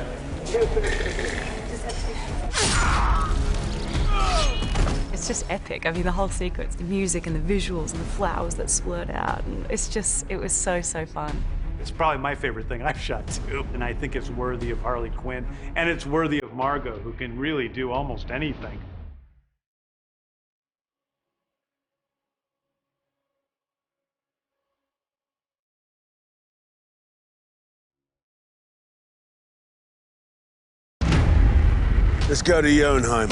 It's just epic. I mean, the whole sequence, the music and the visuals and the flowers that splurt out, and it was so fun. It's probably my favorite thing I've shot too, and I think it's worthy of Harley Quinn, and it's worthy of Margot, who can really do almost anything. Let's go to Jotunheim.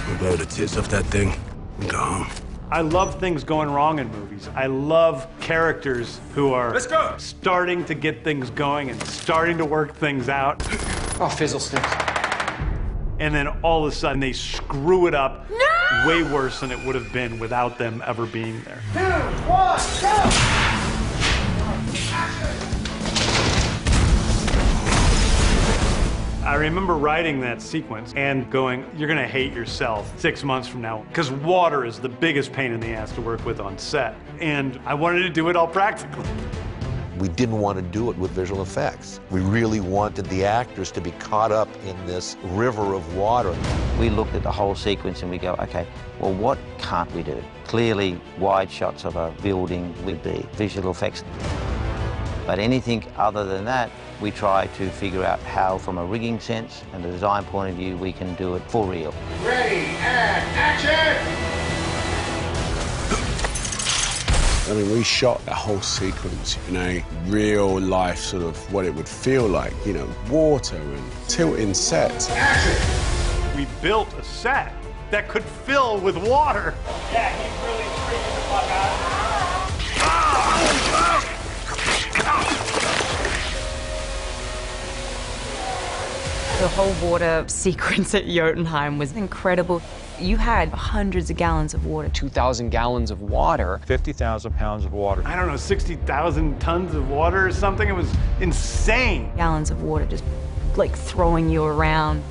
We'll blow the tits off that thing and go home. I love things going wrong in movies. I love characters who are starting to get things going and starting to work things out. Oh, fizzle sticks. And then all of a sudden they screw it up way worse than it would have been without them ever being there. 2, 1, go! I remember writing that sequence and going, you're gonna hate yourself 6 months from now, because water is the biggest pain in the ass to work with on set. And I wanted to do it all practically. We didn't want to do it with visual effects. We really wanted the actors to be caught up in this river of water. We looked at the whole sequence and we go, okay, well, what can't we do? Clearly, wide shots of a building would be visual effects. But anything other than that, we try to figure out how, from a rigging sense and a design point of view, we can do it for real. Ready, and action! I mean, we shot that whole sequence in a real life sort of what it would feel like, you know, water and tilting sets. We built a set that could fill with water. Yeah, he's really freaking the fuck out. The whole water sequence at Jotunheim was incredible. You had hundreds of gallons of water. 2,000 gallons of water. 50,000 pounds of water. I don't know, 60,000 tons of water or something. It was insane. Gallons of water just like throwing you around.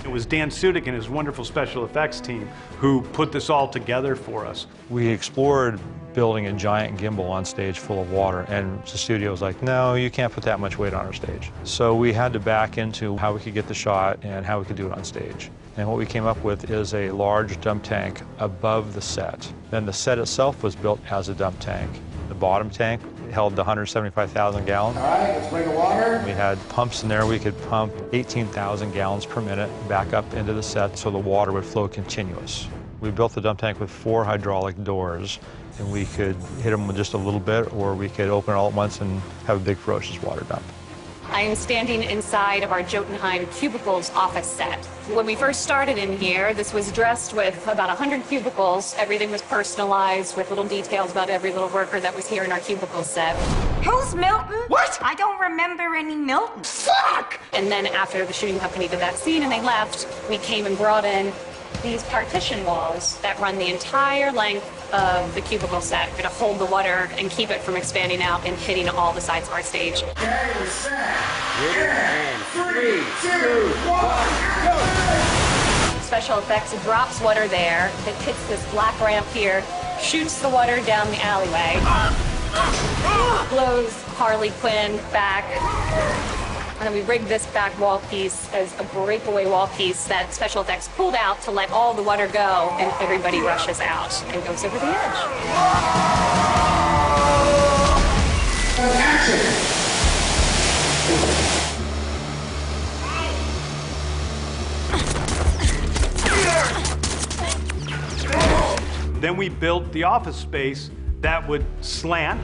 It was Dan Sudik and his wonderful special effects team who put this all together for us. We explored building a giant gimbal on stage full of water, and the studio was like, no, you can't put that much weight on our stage. So we had to back into how we could get the shot and how we could do it on stage. And what we came up with is a large dump tank above the set. Then the set itself was built as a dump tank. The bottom tank held the 175,000 gallons. All right, let's bring the water. We had pumps in there. We could pump 18,000 gallons per minute back up into the set so the water would flow continuous. We built the dump tank with 4 hydraulic doors, and we could hit them with just a little bit, or we could open it all at once and have a big ferocious water dump. I am standing inside of our Jotunheim cubicles office set. When we first started in here, this was dressed with about 100 cubicles. Everything was personalized with little details about every little worker that was here in our cubicle set. Who's Milton? What? I don't remember any Milton. Fuck! And then after the shooting company did that scene and they left, we came and brought in these partition walls that run the entire length of the cubicle set to hold the water and keep it from expanding out and hitting all the sides of our stage. And 3, 2, 1, go! Special effects drops water there, it hits this black ramp here, shoots the water down the alleyway, blows Harley Quinn back. And then we rigged this back wall piece as a breakaway wall piece that special effects pulled out to let all the water go, and everybody rushes out and goes over the edge. Action! Then we built the office space that would slant.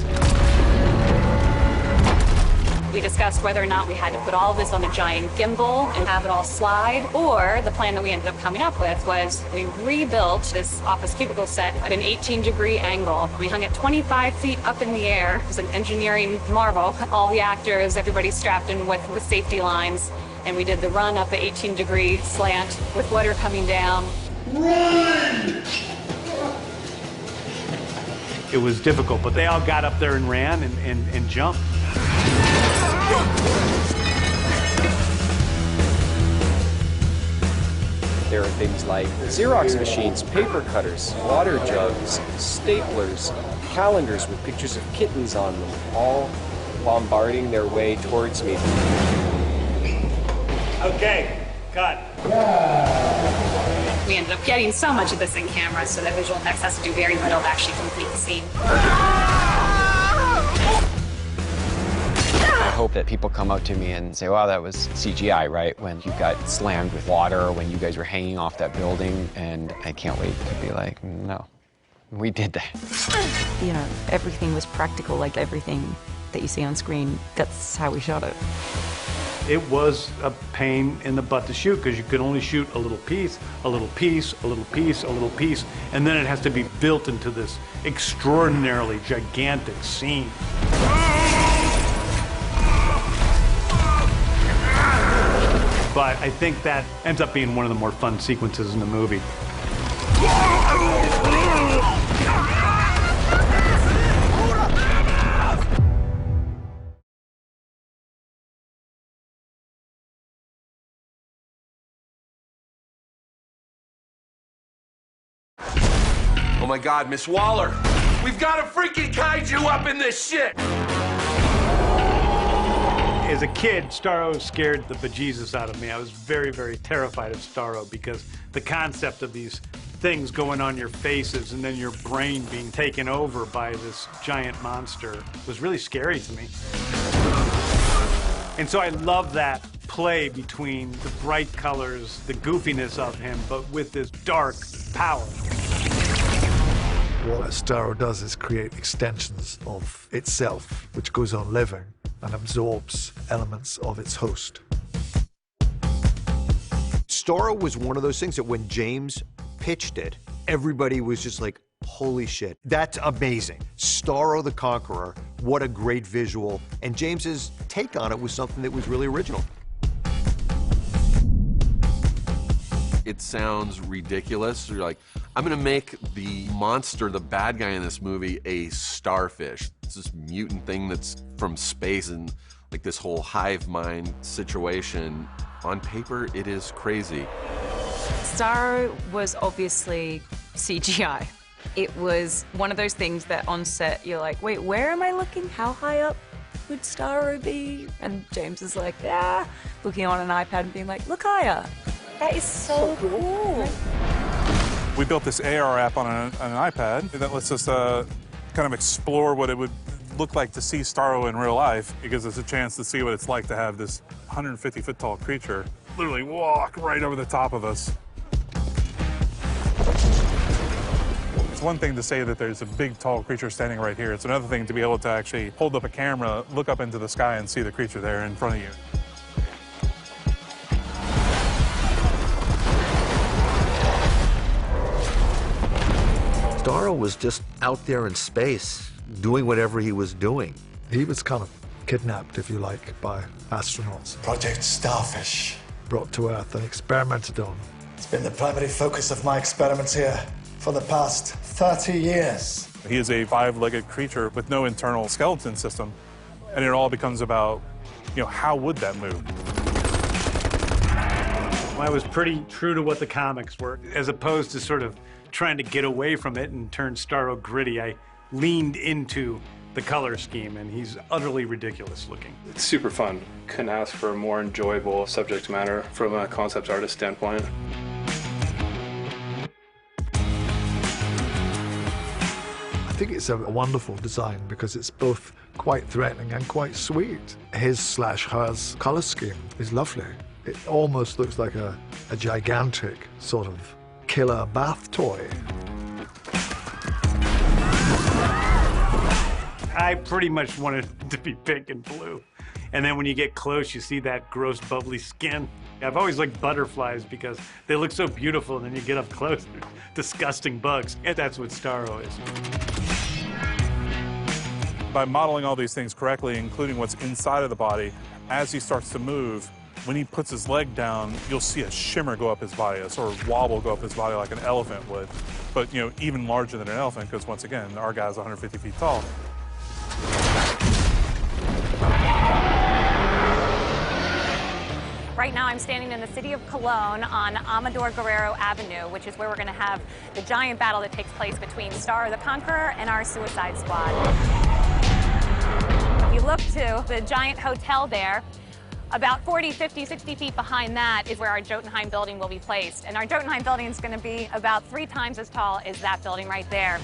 We discussed whether or not we had to put all of this on a giant gimbal and have it all slide, or the plan that we ended up coming up with was we rebuilt this office cubicle set at an 18-degree angle. We hung it 25 feet up in the air. It was an engineering marvel. All the actors, everybody strapped in with safety lines, and we did the run up the 18-degree slant with water coming down. Run! It was difficult, but they all got up there and ran and jumped. There are things like Xerox machines, paper cutters, water jugs, staplers, calendars with pictures of kittens on them, all bombarding their way towards me. Okay, cut. We ended up getting so much of this in camera so that visual effects has to do very little to actually complete the scene. I hope that people come up to me and say, wow, that was CGI, right? When you got slammed with water, or when you guys were hanging off that building, and I can't wait to be like, no, we did that. You know, everything was practical, like everything that you see on screen. That's how we shot it. It was a pain in the butt to shoot because you could only shoot a little piece, a little piece, a little piece, a little piece, and then it has to be built into this extraordinarily gigantic scene. But I think that ends up being one of the more fun sequences in the movie. Oh my God, Miss Waller! We've got a freaking kaiju up in this shit! As a kid, Starro scared the bejesus out of me. I was very, very terrified of Starro because the concept of these things going on your faces and then your brain being taken over by this giant monster was really scary to me. And so I love that play between the bright colors, the goofiness of him, but with this dark power. What Starro does is create extensions of itself, which goes on living and absorbs elements of its host. Starro was one of those things that when James pitched it, everybody was just like, holy shit, that's amazing. Starro the Conqueror, what a great visual. And James's take on it was something that was really original. It sounds ridiculous. You're like, I'm gonna make the monster, the bad guy in this movie, a starfish. It's this mutant thing that's from space and like this whole hive mind situation. On paper, it is crazy. Starro was obviously CGI. It was one of those things that on set, you're like, wait, where am I looking? How high up would Starro be? And James is like, yeah, looking on an iPad and being like, look higher. That is so cool. We built this AR app on an iPad that lets us kind of explore what it would look like to see Starro in real life. It gives us a chance to see what it's like to have this 150-foot tall creature literally walk right over the top of us. It's one thing to say that there's a big, tall creature standing right here. It's another thing to be able to actually hold up a camera, look up into the sky, and see the creature there in front of you. Starro was just out there in space, doing whatever he was doing. He was kind of kidnapped, if you like, by astronauts. Project Starfish. Brought to Earth and experimented on. It's been the primary focus of my experiments here for the past 30 years. He is a five-legged creature with no internal skeleton system, and it all becomes about, you know, how would that move? Well, I was pretty true to what the comics were, as opposed to sort of trying to get away from it and turn Starro gritty. I leaned into the color scheme, and he's utterly ridiculous looking. It's super fun. Couldn't ask for a more enjoyable subject matter from a concept artist standpoint. I think it's a wonderful design because it's both quite threatening and quite sweet. His/hers color scheme is lovely. It almost looks like a gigantic sort of killer bath toy. I pretty much wanted it to be pink and blue. And then when you get close, you see that gross, bubbly skin. I've always liked butterflies because they look so beautiful, and then you get up close, they're disgusting bugs. And that's what Starro is. By modeling all these things correctly, including what's inside of the body, as he starts to move, when he puts his leg down, you'll see a shimmer go up his body, a sort of wobble go up his body like an elephant would. But, you know, even larger than an elephant, because once again, our guy's 150 feet tall. Right now I'm standing in the city of Cologne on Amador Guerrero Avenue, which is where we're going to have the giant battle that takes place between Starro the Conqueror and our Suicide Squad. If you look to the giant hotel there, about 40, 50, 60 feet behind that is where our Jotunheim building will be placed. And our Jotunheim building is going to be about 3 times as tall as that building right there.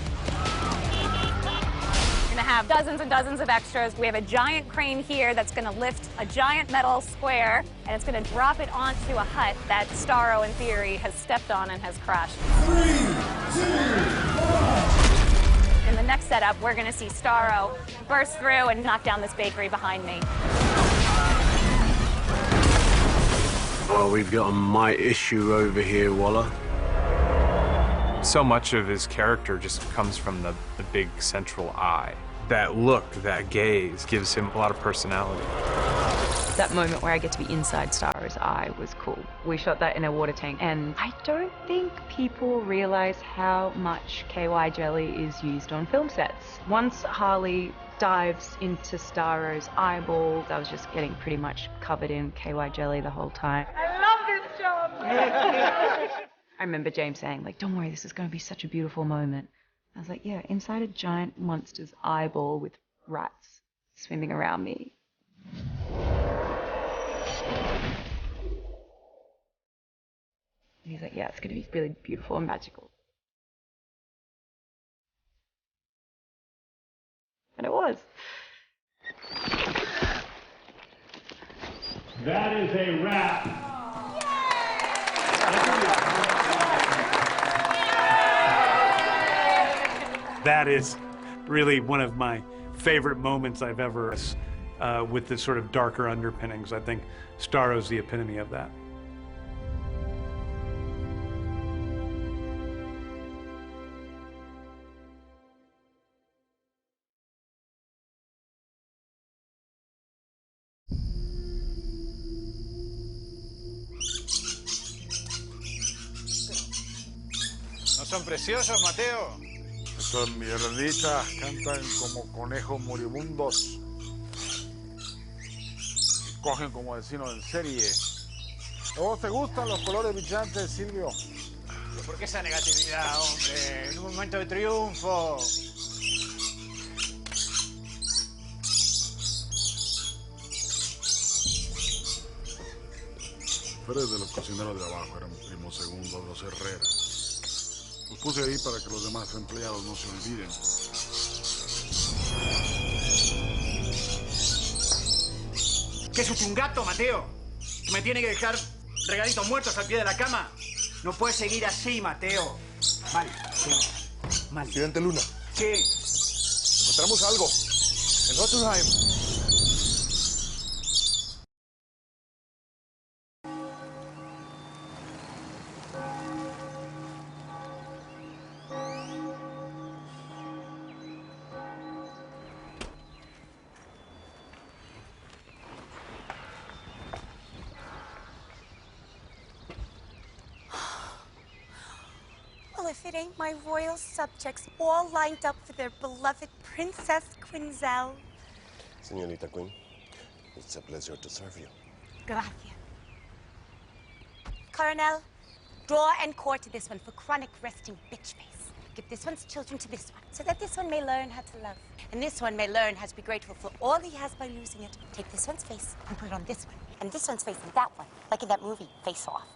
We're going to have dozens and dozens of extras. We have a giant crane here that's going to lift a giant metal square, and it's going to drop it onto a hut that Starro, in theory, has stepped on and has crashed. 3, 2, 1. In the next setup, we're going to see Starro burst through and knock down this bakery behind me. Well, we've got a mite issue over here, Waller. So much of his character just comes from the big central eye. That look, that gaze, gives him a lot of personality. That moment where I get to be inside Starro's eye was cool. We shot that in a water tank, and I don't think people realize how much KY jelly is used on film sets. Once Harley dives into Starro's eyeball, I was just getting pretty much covered in KY jelly the whole time. I love this job! I remember James saying, like, don't worry, this is going to be such a beautiful moment. I was like, yeah, inside a giant monster's eyeball with rats swimming around me. And he's like, yeah, it's going to be really beautiful and magical. And it was. That is a wrap. That is really one of my favorite moments I've ever, with the sort of darker underpinnings. I think Starro's the epitome of that. ¿No son preciosos, Mateo? Estos mierditas cantan como conejos moribundos. Cogen como vecinos en serie. ¿A vos te gustan los colores brillantes, Silvio? ¿Pero por qué esa negatividad, hombre? En un momento de triunfo. Tres de los cocineros de abajo eran primos segundos de los Herrera. Los puse ahí para que los demás empleados no se olviden. ¿Qué es un gato, Mateo? ¿Me tiene que dejar regalitos muertos al pie de la cama? No puedes seguir así, Mateo. Mal, sí. Mal. Presidente Luna. Sí. Encontramos algo. En Jotunheim. Well, if it ain't my royal subjects all lined up for their beloved Princess Quinzel. Señorita Quinn, it's a pleasure to serve you. Gracias. Coronel, draw and quarter this one for chronic resting bitch face. Give this one's children to this one, so that this one may learn how to love. And this one may learn how to be grateful for all he has by losing it. Take this one's face and put it on this one. And this one's face on that one, like in that movie, Face Off.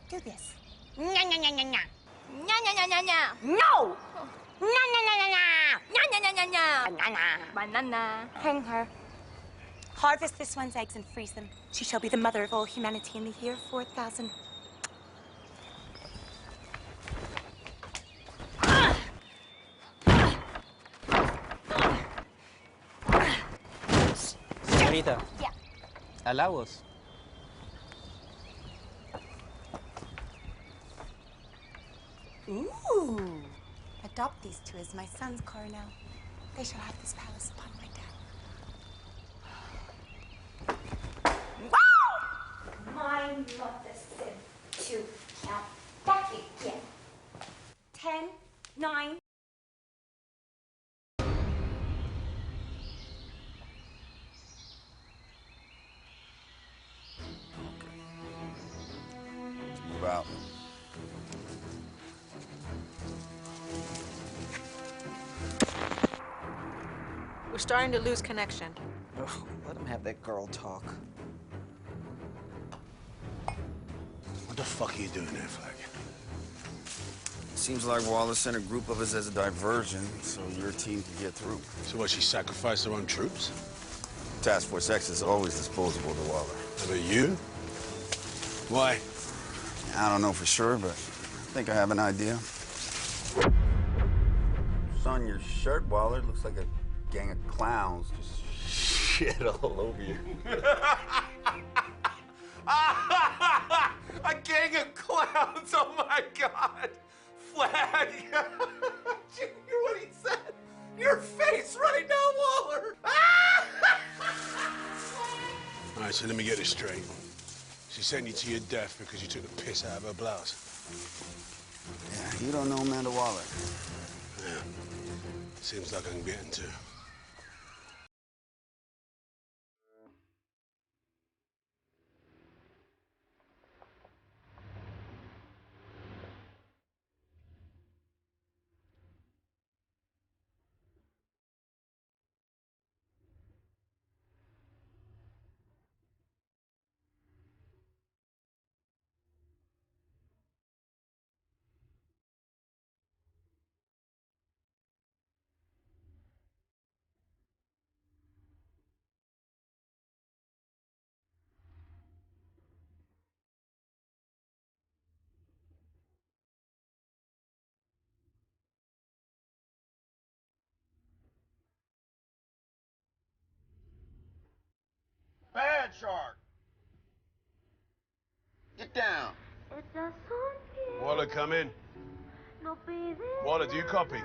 Do this. Nya, nya, nya, nya, nya. Nya, nya, nya, nya, nya. No! Nya, nya, nya, nya, nya. Nya, nya, nya, nya, nya. Banana. Banana. Hang her. Harvest this one's eggs and freeze them. She shall be the mother of all humanity in the year 4000. Señorita. Yeah. Halagos. Ooh. Adopt these two as my sons, Coronel. They shall have this palace upon my death. Wow! My mother said to count back again. 10, 9. Move out. We're starting to lose connection. Oh, let him have that girl talk. What the fuck are you doing there, Flag? Seems like Wallace sent a group of us as a diversion, so your team could get through. So what, she sacrificed her own troops? Task Force X is always disposable to Waller. How about you? Why? I don't know for sure, but I think I have an idea. It's on your shirt, Waller. Looks like a gang of clowns just shit all over you. A gang of clowns! Oh my God! Flag! Did you hear what he said? Your face right now, Waller! All right, so let me get this straight. She sent you to your death because you took the piss out of her blouse. Yeah, you don't know Amanda Waller. Yeah. Seems like I'm getting to. Bad shark! Get down. Waller, come in. Waller, do you copy?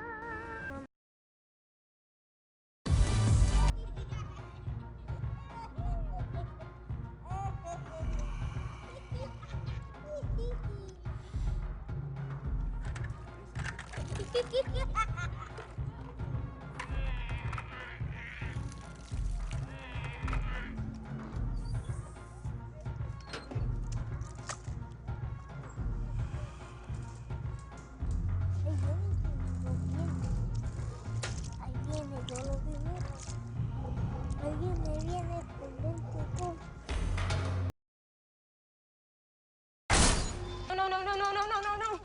No.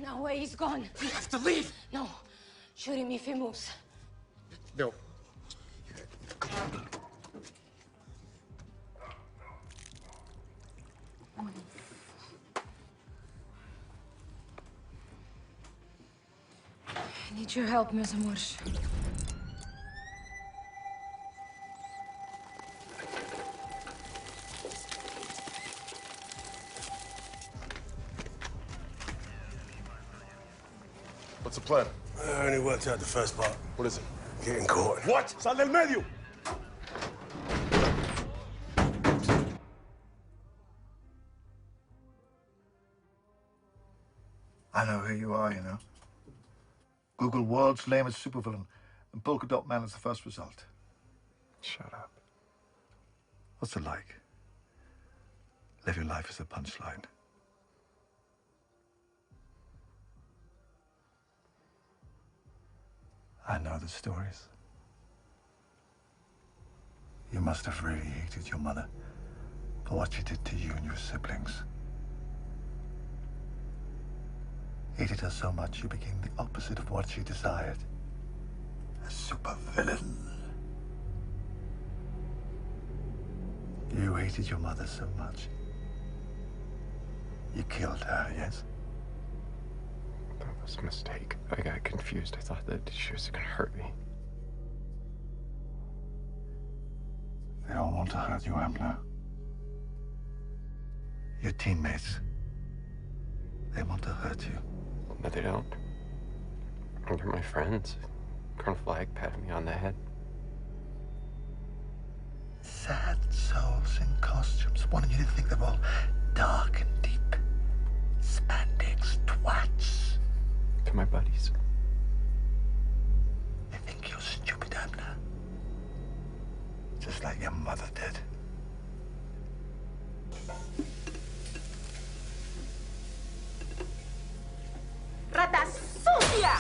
No way, he's gone. We have to leave. No. Shoot him if he moves. No. I need your help, meus amores. What's the plan? I only worked out the first part. What is it? Getting caught. What? Sal del medio! I know who you are, you know. Google world's lamest supervillain, and Polka Dot Man is the first result. Shut up. What's it like? Live your life as a punchline. I know the stories. You must have really hated your mother for what she did to you and your siblings. Hated her so much you became the opposite of what she desired. A supervillain. You hated your mother so much. You killed her, yes? That was a mistake. I got confused. I thought that she was gonna hurt me. They all want to hurt you, Ambler. Your teammates. They want to hurt you. No, they don't. They're my friends. Colonel Flag patted me on the head. Sad souls in costumes, wanting you to think they're all dark and deep. Spandex twats. To my buddies. They think you're stupid, Abner. Just like your mother did. ¡Rata sucia!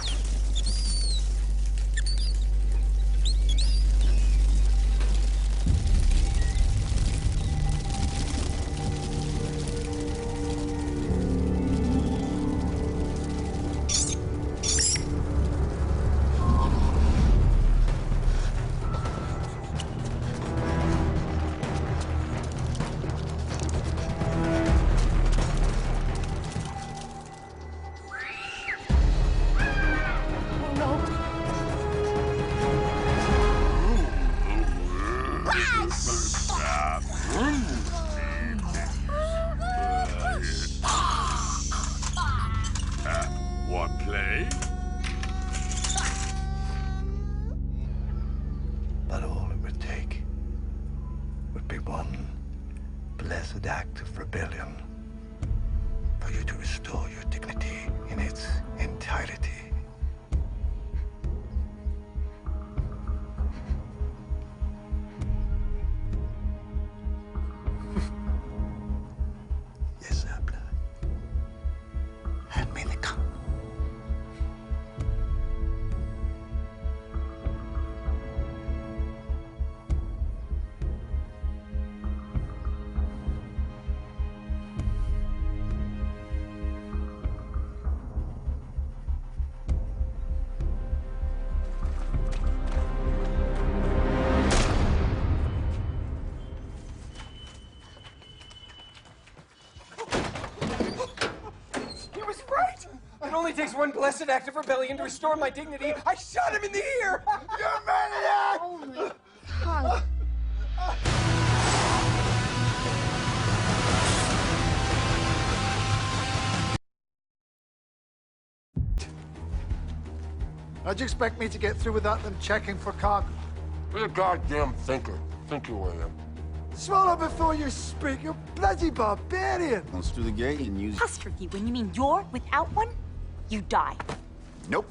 you to restore your dignity in its entirety. Yes, Elba. Hand me the cup. It only takes one blessed act of rebellion to restore my dignity. I shot him in the ear! You maniac! Oh my God. How'd you expect me to get through without them checking for cargo? Be a goddamn thinker. Think your way in. Swallow before you speak, you bloody barbarian! Let's do the gate and use... Apostrophe, when you mean you're without one, you die. Nope.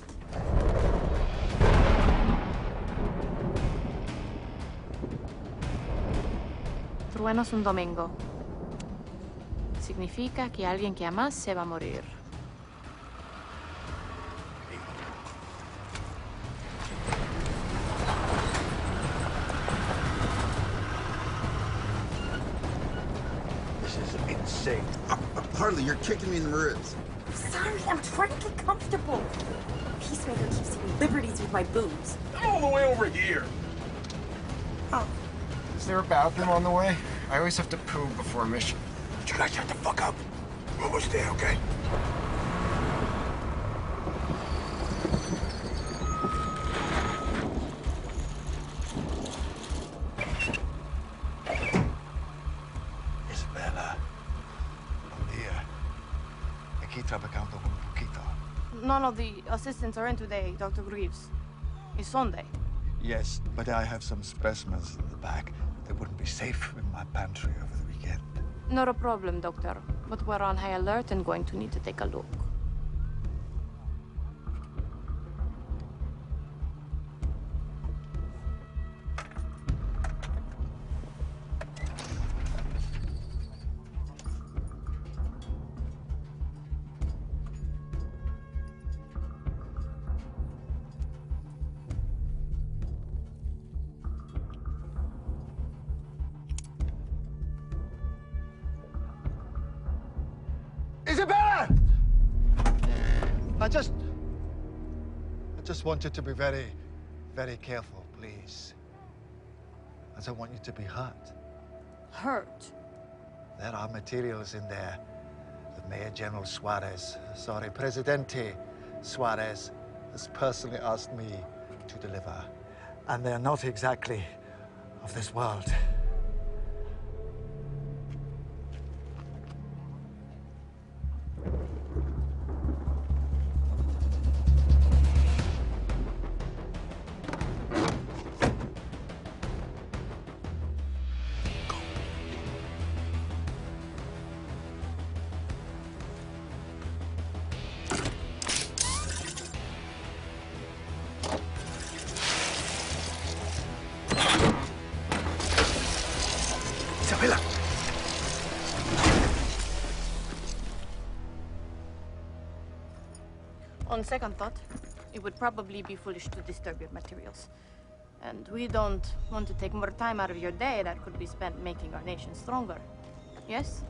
Truenos un domingo. Significa que alguien que amas se va a morir. This is insane. Harley, you're kicking me in the ribs. Sorry, I'm trying to get comfortable. Peacemaker keeps taking liberties with my boobs. I'm all the way over here. Oh. Is there a bathroom on the way? I always have to poo before a mission. Would you guys shut the fuck up? We're almost there, okay? Isabella. Bom dia. Aquí trabajando un poquito. None of the assistants are in today, Dr. Greaves. It's Sunday. Yes, but I have some specimens in the back that wouldn't be safe in my pantry over the weekend. Not a problem, Doctor. But we're on high alert and going to need to take a look. Isabella! I just want you to be very, very careful, please. I don't want you to be hurt. Hurt? There are materials in there that Mayor General Presidente Suarez has personally asked me to deliver. And they're not exactly of this world. On second thought, it would probably be foolish to disturb your materials. And we don't want to take more time out of your day that could be spent making our nation stronger. Yes?